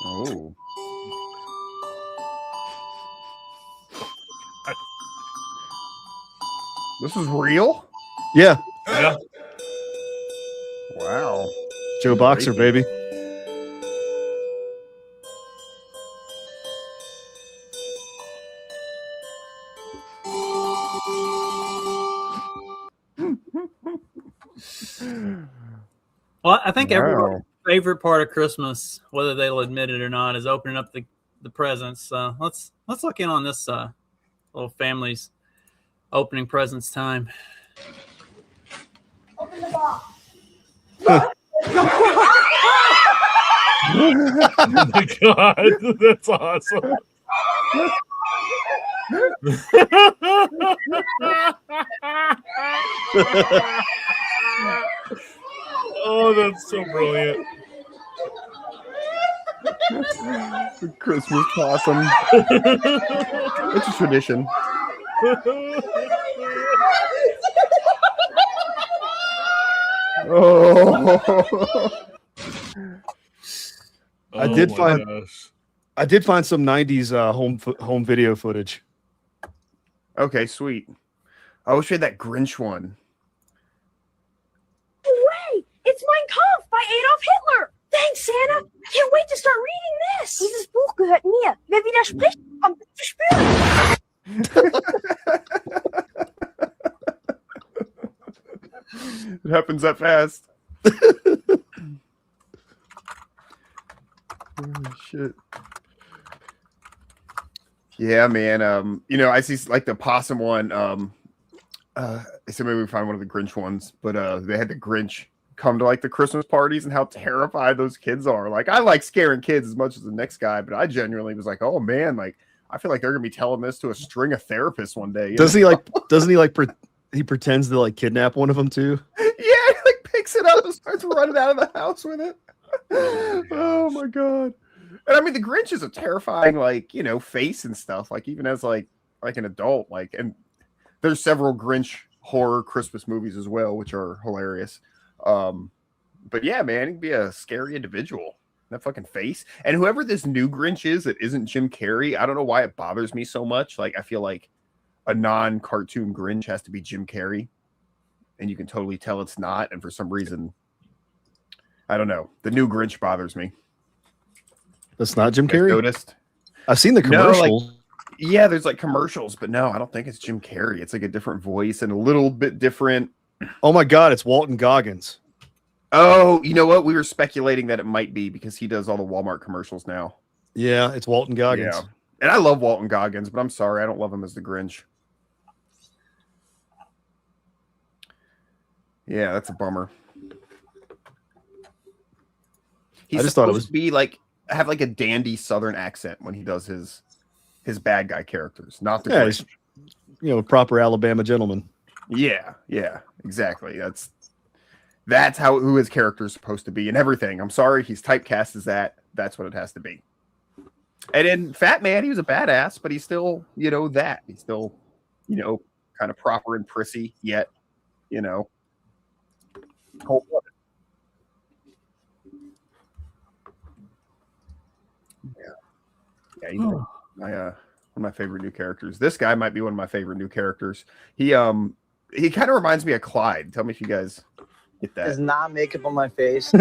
Oh. This is real? Yeah. Yeah. Wow. Joe Boxer, baby. Well, I think Wow. everyone's favorite part of Christmas, whether they'll admit it or not, is opening up the presents. Let's look in on this little family's opening presents time. Open the box. Oh my god, that's awesome. Oh, that's so brilliant. The Christmas possum. It's a tradition. Oh. I did find I did find some '90s home video footage. Okay, sweet. I wish we had that Grinch one. Way! It's Mein Kampf by Adolf Hitler! Thanks, Santa! I can't wait to start reading this! Dieses Buch gehört mir. Wer widerspricht, kommt zu spüren. It happens that fast. Oh, shit. Yeah, man. You know, I see like the possum one. So maybe we find one of the Grinch ones, but they had the Grinch come to like the Christmas parties and how terrified those kids are. Like, I like scaring kids as much as the next guy, but I genuinely was like, oh man, like I feel like they're gonna be telling this to a string of therapists one day. Doesn't he like he pretends to like kidnap one of them too? Yeah, he like picks it up and starts running out of the house with it. Oh my god. And I mean, the Grinch is a terrifying, like, you know, face and stuff. Like, even as like an adult, like, and there's several Grinch horror Christmas movies as well, which are hilarious. But yeah, man, he'd be a scary individual. That fucking face. And whoever this new Grinch is that isn't Jim Carrey, I don't know why it bothers me so much. Like, I feel like a non-cartoon Grinch has to be Jim Carrey, and you can totally tell it's not. And for some reason, I don't know, the new Grinch bothers me. That's not Jim Carrey. Noticed? I've seen the commercials. No, like, yeah, there's like commercials, but no, I don't think it's Jim Carrey. It's like a different voice and a little bit different. Oh my god, it's Walton Goggins. Oh, you know what? We were speculating that it might be because he does all the Walmart commercials now. Yeah, it's Walton Goggins. Yeah. And I love Walton Goggins, but I'm sorry, I don't love him as the Grinch. Yeah, that's a bummer. He's I just thought it supposed to be like have like a dandy Southern accent when he does his bad guy characters, not the Grinch. You know, proper Alabama gentleman. Yeah, exactly. That's who his character is supposed to be and everything. I'm sorry, he's typecast as that. That's what it has to be. And in Fat Man, he was a badass, but he's still, you know, that. He's still, you know, kind of proper and prissy, yet, you know, cold-blooded. Yeah, he's one of my favorite new characters. This guy might be one of my favorite new characters. He kind of reminds me of Clyde. Tell me if you guys get that. There's not makeup on my face.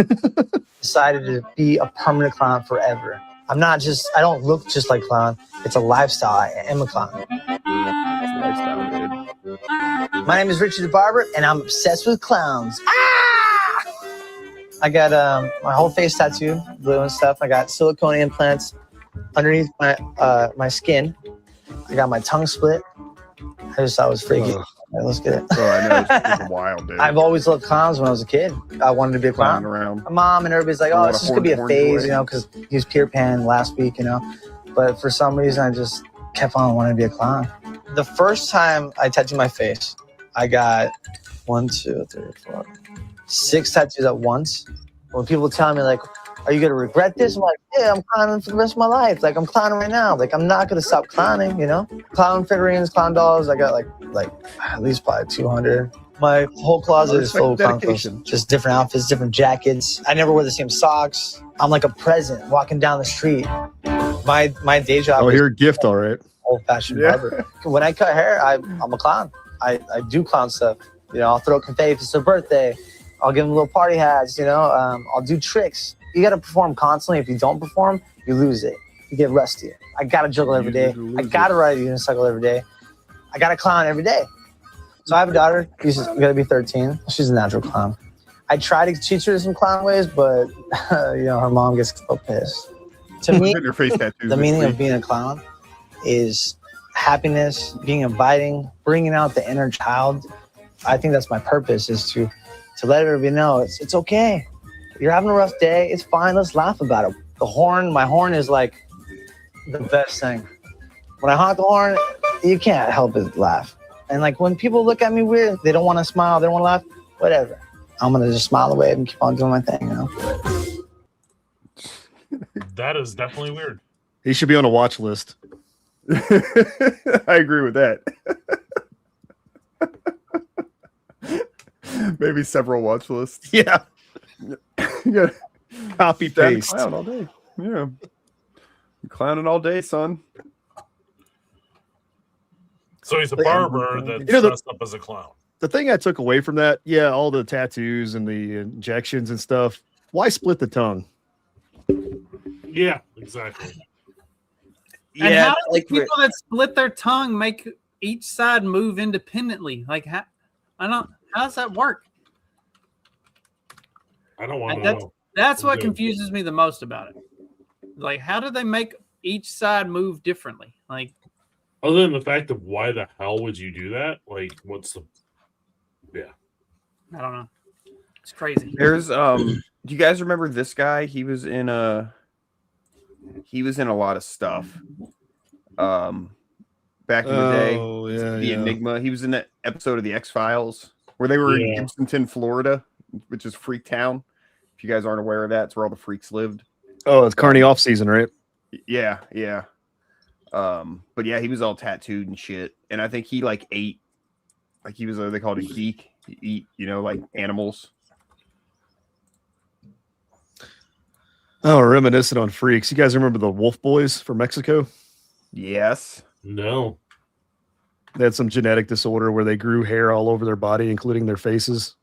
Decided to be a permanent clown forever. I don't look just like clown. It's a lifestyle. I am a clown. My name is Richard the Barber, and I'm obsessed with clowns. Ah! I got my whole face tattooed, blue and stuff. I got silicone implants underneath my skin. I got my tongue split. I just thought it was freaky. Right, let's get it. Oh, I know. It's wild, dude. I've always loved clowns when I was a kid. I wanted to be a clown. Around. My mom and everybody's like, oh, this could be a phase, you know, because he was Peter Pan last week, you know. But for some reason, I just kept on wanting to be a clown. The first time I tattooed my face, I got 6 tattoos at once. When people tell me, like, are you going to regret this? I'm like, yeah, I'm clowning for the rest of my life. Like, I'm clowning right now. Like, I'm not going to stop clowning, you know? Clown figurines, clown dolls. I got, like at least probably 200. My whole closet is full of clown clothes. Just different outfits, different jackets. I never wear the same socks. I'm like a present walking down the street. My day job is you're a gift, all right. Old-fashioned barber. When I cut hair, I'm a clown. I do clown stuff. You know, I'll throw confetti if it's their birthday. I'll give them little party hats, you know. I'll do tricks. You got to perform constantly. If you don't perform, you lose it. You get rusty. I got to juggle every day. I got to ride a unicycle every day. I got to clown every day. So I have a daughter. She's going to be 13. She's a natural clown. I try to teach her some clown ways, but, you know, her mom gets so pissed. To me, the meaning of being a clown is happiness, being inviting, bringing out the inner child. I think that's my purpose, is to let everybody know it's okay. You're having a rough day. It's fine. Let's laugh about it. My horn is like the best thing. When I honk the horn, you can't help but laugh. And like when people look at me weird, they don't want to smile, they don't want to laugh, whatever. I'm going to just smile away and keep on doing my thing, you know? That is definitely weird. He should be on a watch list. I agree with that. Maybe several watch lists. Yeah. Yeah. Copy paste. Clown all day. Yeah. Clowning all day, son. So he's a barber that's You know, dressed up as a clown. The thing I took away from that, yeah, all the tattoos and the injections and stuff. Why split the tongue? Yeah, exactly. And how do the people that split their tongue make each side move independently? Like, how does that work? I don't want to know. That's what confuses me the most about it. Like, how do they make each side move differently? Like, other than the fact of why the hell would you do that? Like, what's the? Yeah, I don't know. It's crazy. There's do you guys remember this guy? He was in a lot of stuff. Back in the day, the Enigma. He was in that episode of the X-Files where they were in Gibsonton, Florida, which is Freak Town. If you guys aren't aware of that, it's where all the freaks lived. Oh, it's Carney off season, right? Yeah. But yeah, he was all tattooed and shit. And I think he like ate, like he was they called it a geek. He eat, like animals. Oh, reminiscent on freaks. You guys remember the Wolf Boys from Mexico? Yes. No. They had some genetic disorder where they grew hair all over their body, including their faces.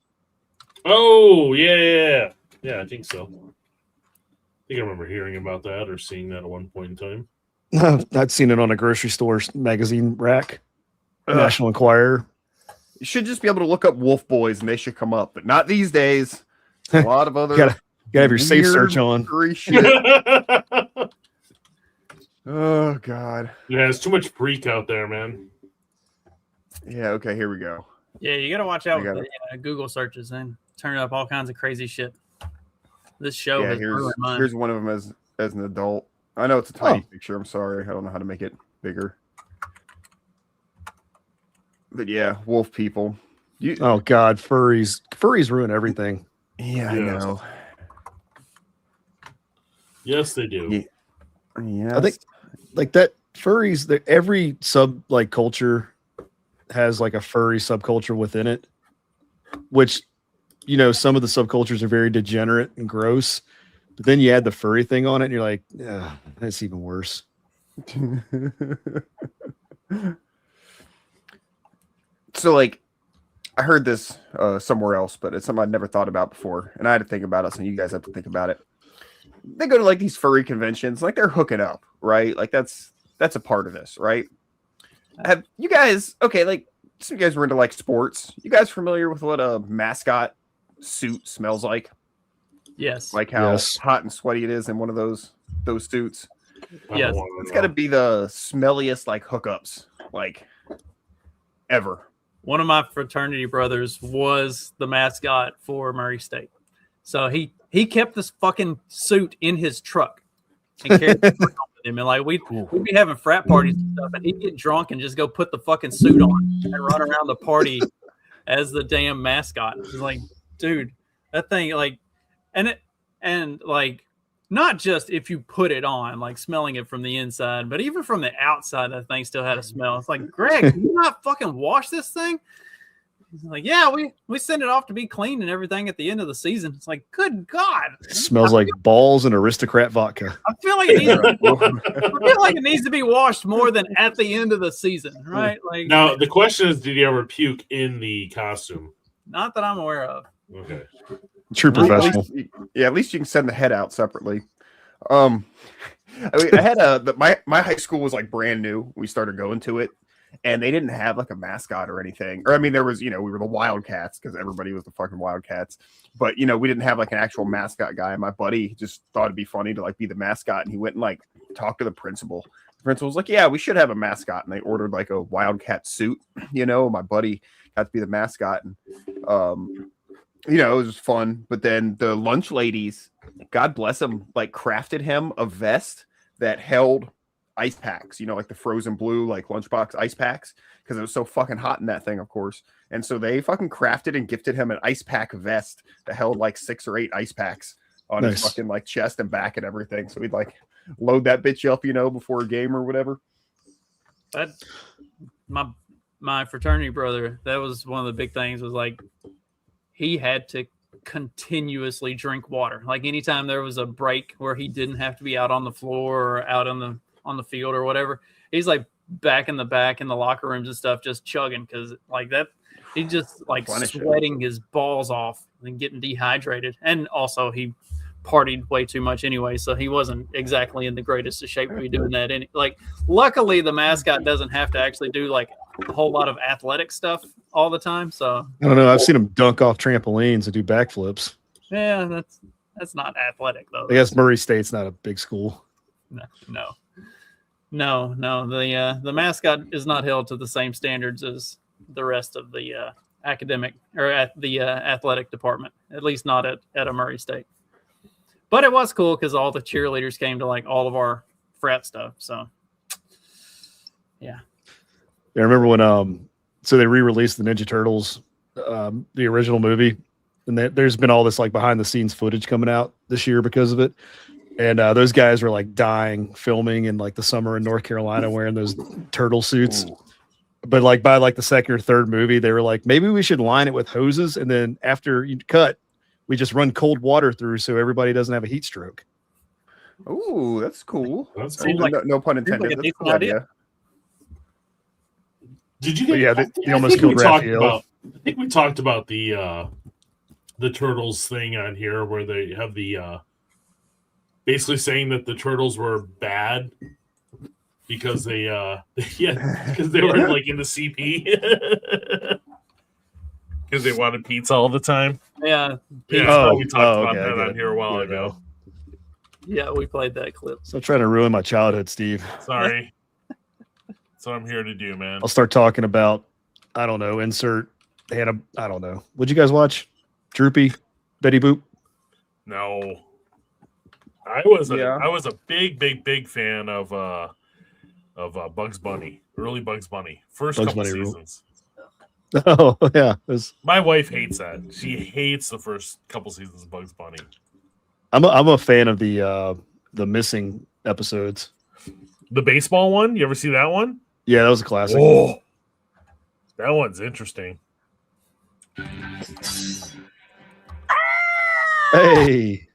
Oh, yeah. I think so. I think I remember hearing about that or seeing that at one point in time. I'd seen it on a grocery store magazine rack. National Enquirer. You should just be able to look up Wolf Boys and they should come up, but not these days. A lot of other gotta have your safe search on. Shit. Oh God. Yeah, there's too much freak out there, man. Yeah, okay, here we go. Yeah, you got to watch out with the Google searches and turn up all kinds of crazy shit. This show has ruined mine. Here's one of them as an adult. I know it's a tiny picture. I'm sorry. I don't know how to make it bigger. But yeah, wolf people. Oh God, furries. Furries ruin everything. Yeah, I know. Yes, they do. Yeah. I think like that furries, every culture has like a furry subculture within it, which, some of the subcultures are very degenerate and gross, but then you add the furry thing on it and you're like, yeah, that's even worse. So like, I heard this somewhere else, but it's something I'd never thought about before, and I had to think about it, so you guys have to think about it. They go to like these furry conventions, like they're hooking up, right? Like that's a part of this, right? Have you guys like some of you guys were into like sports? You guys familiar with what a mascot suit smells like? Yes. Like how hot and sweaty it is in one of those suits. Yes. It's got to be the smelliest like hookups like ever. One of my fraternity brothers was the mascot for Murray State. So he kept this fucking suit in his truck and carried it with him. And like we'd be having frat parties and stuff, and he'd get drunk and just go put the fucking suit on and run around the party as the damn mascot. It's like, dude, that thing and not just if you put it on, like smelling it from the inside, but even from the outside, that thing still had a smell. It's like, Greg, can you not fucking wash this thing? He's like, yeah, we send it off to be cleaned and everything at the end of the season. It's like, good God. It smells like balls and aristocrat vodka. I feel like it needs to be washed more than at the end of the season, right? Like now the question is, did he ever puke in the costume? Not that I'm aware of. Okay. True professional. At least you can send the head out separately. I had my high school was like brand new. We started going to it, and they didn't have like a mascot or anything. Or I mean, there was, we were the Wildcats because everybody was the fucking Wildcats. But we didn't have like an actual mascot guy. My buddy just thought it'd be funny to like be the mascot, and he went and like talked to the principal. The principal was like, "Yeah, we should have a mascot," and they ordered like a Wildcat suit. My buddy got to be the mascot, and it was fun. But then the lunch ladies, God bless them, like crafted him a vest that held ice packs, like the frozen blue, like lunchbox ice packs, because it was so fucking hot in that thing, of course. And so they fucking crafted and gifted him an ice pack vest that held like 6 or 8 ice packs on his fucking like chest and back and everything. So he'd like load that bitch up, before a game or whatever. That my fraternity brother, that was one of the big things, was like he had to continuously drink water. Like anytime there was a break where he didn't have to be out on the floor or out on the field or whatever, he's like back in the locker rooms and stuff, just chugging because like that. He's just like sweating his balls off and getting dehydrated. And also he partied way too much anyway, so he wasn't exactly in the greatest of shape to be doing that. And like, luckily the mascot doesn't have to actually do like a whole lot of athletic stuff all the time. So I don't know. I've seen him dunk off trampolines and do backflips. yeah, that's not athletic though. I guess Murray State's not a big school. No. The mascot is not held to the same standards as the rest of the academic or at the athletic department, at least not at a Murray State. But it was cool because all the cheerleaders came to like all of our frat stuff. So yeah. I remember when so they re-released the Ninja Turtles, the original movie, and there's been all this like behind the scenes footage coming out this year because of it. And those guys were like dying filming in like the summer in North Carolina wearing those turtle suits. Ooh. But like by like the second or third movie, they were like, maybe we should line it with hoses. And then after you cut, we just run cold water through so everybody doesn't have a heat stroke. Oh, that's cool. That's cool. No pun intended. That's a cool idea. Did you get? Yeah, they almost killed Raphael. I think we talked about the Turtles thing on here where they have the basically saying that the Turtles were bad because they because they were like in the CP because they wanted pizza all the time. Yeah. We talked about that on here a while ago. Yeah, we played that clip. Stop trying to ruin my childhood, Steve. Sorry. That's what I'm here to do, man. I'll start talking about, I don't know, insert Hannah. I don't know. Would you guys watch Droopy, Betty Boop? No. I was a big fan of Bugs Bunny, early Bugs Bunny, first Bugs couple Bunny seasons. Oh yeah, My wife hates that. She hates the first couple seasons of Bugs Bunny. I'm a fan of the missing episodes. The baseball one, you ever see that one? Yeah, that was a classic. Oh, that one's interesting. Hey.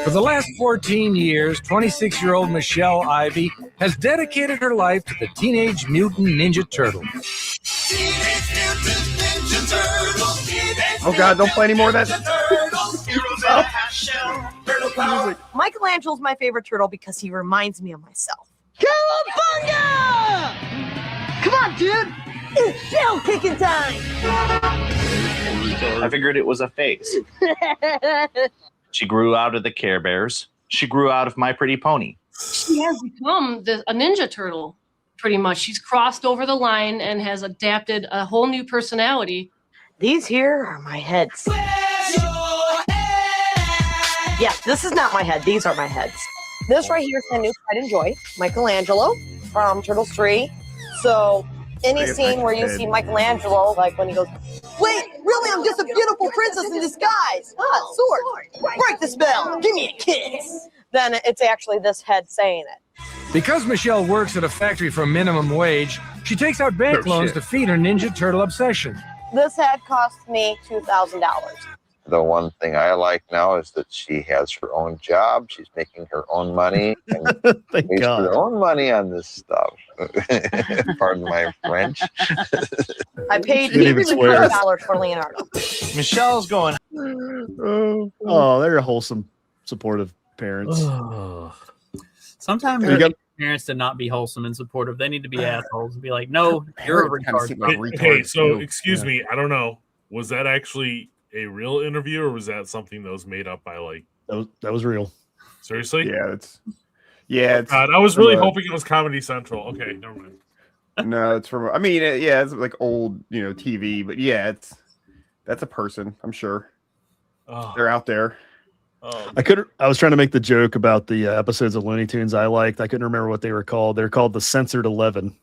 For the last 14 years, 26-year-old Michelle Ivy has dedicated her life to the Teenage Mutant Ninja Turtle. Oh God, don't play any more of that. Michelangelo's my favorite turtle because he reminds me of myself. Cowabunga! Come on, dude! It's shell kicking time! I figured it was a phase. She grew out of the Care Bears. She grew out of My Pretty Pony. She has become a Ninja Turtle, pretty much. She's crossed over the line and has adapted a whole new personality. These here are my heads. Yeah, this is not my head. These are my heads. This right here is my new pride and joy, Michelangelo from Turtles 3. So any scene where you see Michelangelo, like when he goes, wait, really, I'm just a beautiful princess in disguise. Sword, break the spell, give me a kiss. Then it's actually this head saying it. Because Michelle works at a factory for minimum wage, she takes out bank loans to feed her Ninja Turtle obsession. This head cost me $2,000. The one thing I like now is that she has her own job. She's making her own money and makes her own money on this stuff. Pardon my French. I paid $200 for Leonardo. Michelle's going. Oh, they're wholesome, supportive parents. Sometimes you parents to not be wholesome and supportive. They need to be assholes and be like, no, you're a retard. Hey, so excuse me, I don't know. Was that actually a real interview or was that something that was made up by like that was real? Seriously? Yeah, it's God, I was really hoping it was Comedy Central. Okay, never mind. No, it's from it's like old, TV, but yeah, that's a person, I'm sure. Oh. They're out there. I was trying to make the joke about the episodes of Looney Tunes I liked. I couldn't remember what they were called. They're called the Censored 11.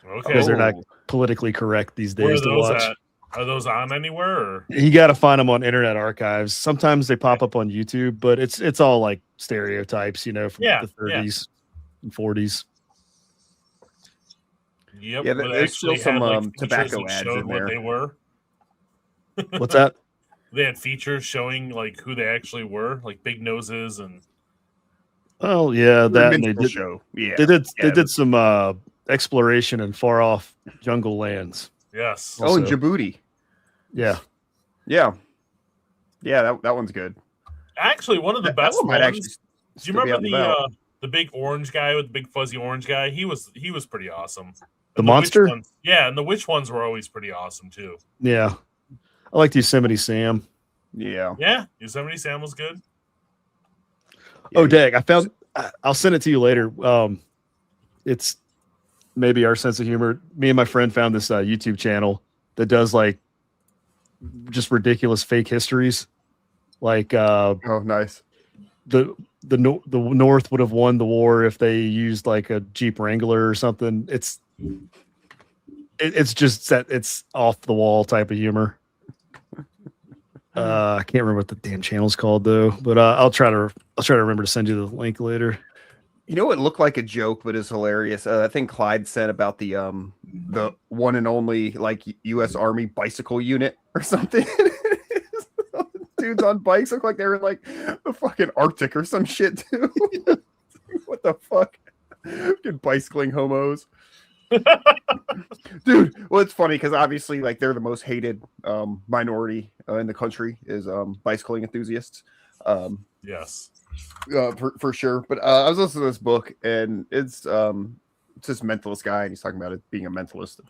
Okay. Because they're not politically correct these days to watch. Are those on anywhere? Or? You got to find them on Internet Archives. Sometimes they pop up on YouTube, but it's all like stereotypes, from the 30s and 40s. Yep. Yeah, there's still some tobacco ads in there. What they were. What's that? They had features showing like who they actually were, like big noses and. Oh yeah, that and they minstrel did. show. Yeah, they did. yeah. They did some exploration in far off jungle lands. Yes. Oh, and Also. Djibouti. Yeah. Yeah. Yeah, that one's good. Actually, one of the That best one might ones. actually Do you still be remember out and about. the big orange guy with the big fuzzy orange guy? He was pretty awesome. The And monster? witch ones, yeah, and the witch ones were always pretty awesome too. Yeah. I like Yosemite Sam. Yeah. Yeah, Yosemite Sam was good. Oh, Dag, I found. I'll send it to you later. It's maybe our sense of humor. Me and my friend found this YouTube channel that does like just ridiculous fake histories. Like, oh, nice. The North would have won the war if they used like a Jeep Wrangler or something. It's just that it's off the wall type of humor. I can't remember what the damn channel's called though, but I'll try to remember to send you the link later. You know, it looked like a joke, but it's hilarious. I think Clyde said about the one and only like U.S. Army bicycle unit or something. Dudes on bikes look like they were in like the fucking Arctic or some shit too. What the fuck? Fucking bicycling homos. Dude, well, it's funny because obviously like they're the most hated minority in the country is bicycling enthusiasts. Yes. For sure. But I was listening to this book and it's this mentalist guy and he's talking about it being a mentalist.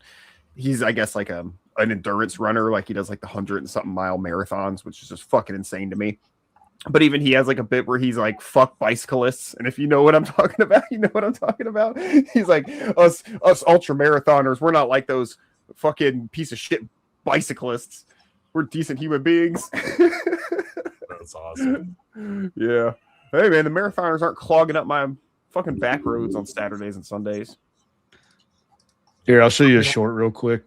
He's, I guess, like an endurance runner, like he does like the 100 and something mile marathons, which is just fucking insane to me. But even he has like a bit where he's like, fuck bicyclists. And if you know what I'm talking about, you know what I'm talking about. He's like, us ultra marathoners, we're not like those fucking piece of shit bicyclists. We're decent human beings. That's awesome. Yeah. Hey man, the marathoners aren't clogging up my fucking back roads on Saturdays and Sundays. Here, I'll show you a short real quick.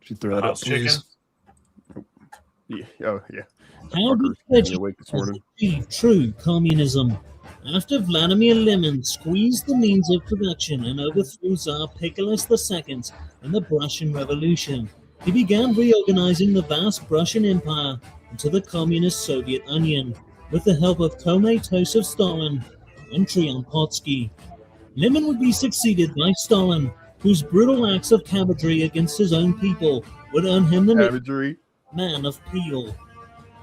Should throw that up, please. Yeah. Oh, yeah. How did Frederick achieve true communism? After Vladimir Lenin squeezed the means of production and overthrew Tsar Nicholas II in the Prussian Revolution, he began reorganizing the vast Prussian Empire into the Communist Soviet Union with the help of Tomatoes of Stalin and Tryon Potsky. Lenin would be succeeded by Stalin, whose brutal acts of cabbagery against his own people would earn him the nickname Man of Peel.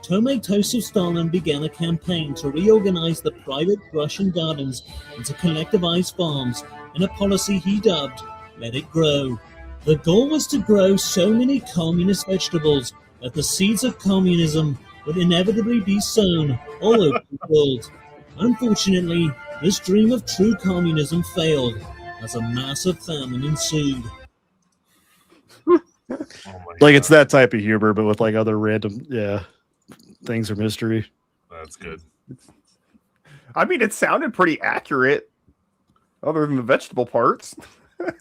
Tomatoes of Stalin began a campaign to reorganize the private Russian gardens into collectivized farms in a policy he dubbed Let It Grow. The goal was to grow so many communist vegetables that the seeds of communism would inevitably be sown all over the world. Unfortunately, this dream of true communism failed as a massive famine ensued. Like it's that type of humor, but with like other random things or mystery. That's good. I mean, it sounded pretty accurate, other than the vegetable parts.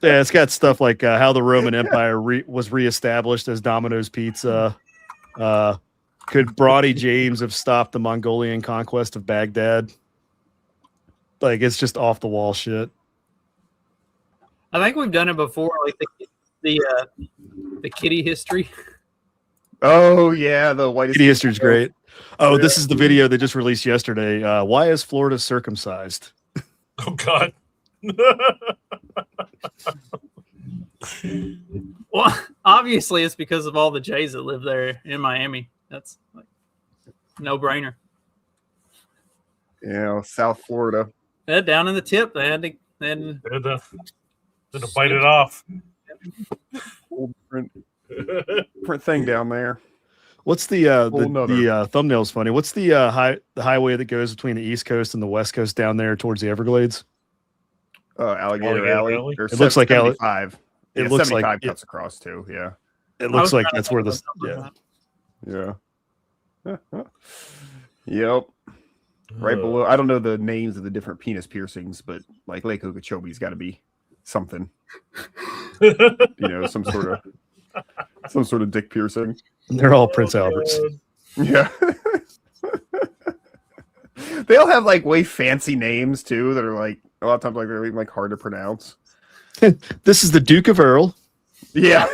Yeah, it's got stuff like how the Roman Empire was reestablished as Domino's Pizza. Could Brawny James have stopped the Mongolian conquest of Baghdad? Like, it's just off the wall shit. I think we've done it before, like the kitty history. Oh yeah, the whitest kitty history is great. Oh, this is the video they just released yesterday. Why is Florida circumcised? Oh God. Well, obviously it's because of all the Jays that live there in Miami. That's like no brainer. Yeah, South Florida. Down in the tip, they had to bite it off. Different thing down there. What's the thumbnail's funny? What's the highway that goes between the East Coast and the West Coast down there towards the Everglades? Alligator Alley. It looks like 75. It Yeah, looks 75 like cuts across too. Yeah. It looks like that's where the Yep. Right below. I don't know the names of the different penis piercings, but like Lake Okeechobee's got to be something. You know, some sort of dick piercing. They're all Prince Alberts. Yeah. They all have like way fancy names too that are like a lot of times like they're even like hard to pronounce. This is the Duke of Earl. Yeah.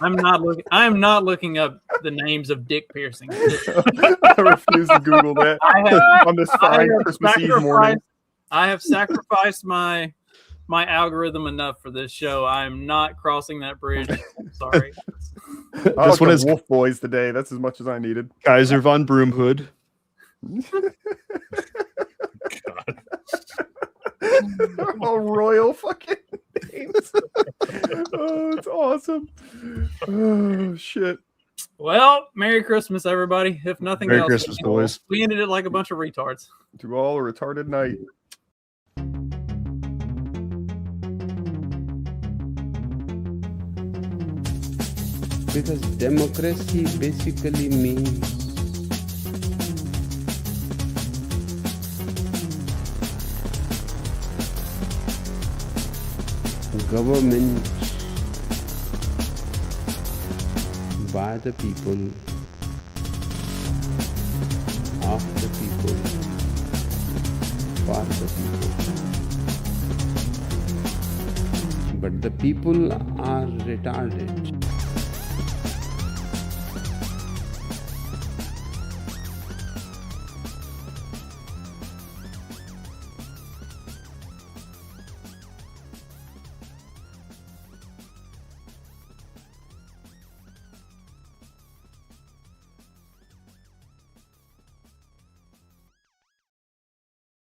I'm not looking. I am not looking up the names of dick piercings. I refuse to Google that on this fine Christmas Eve morning. I have sacrificed my algorithm enough for this show. I am not crossing that bridge. I'm sorry. This one is Wolf Boys today. That's as much as I needed. Kaiser von Broomhood. All royal fucking names. Oh, it's awesome. Oh shit. Well, Merry Christmas, everybody. If nothing Merry else, Christmas, boys. We ended it like a bunch of retards. To all a retarded night. Because democracy basically means government by the people, of the people, for the people. But the people are retarded.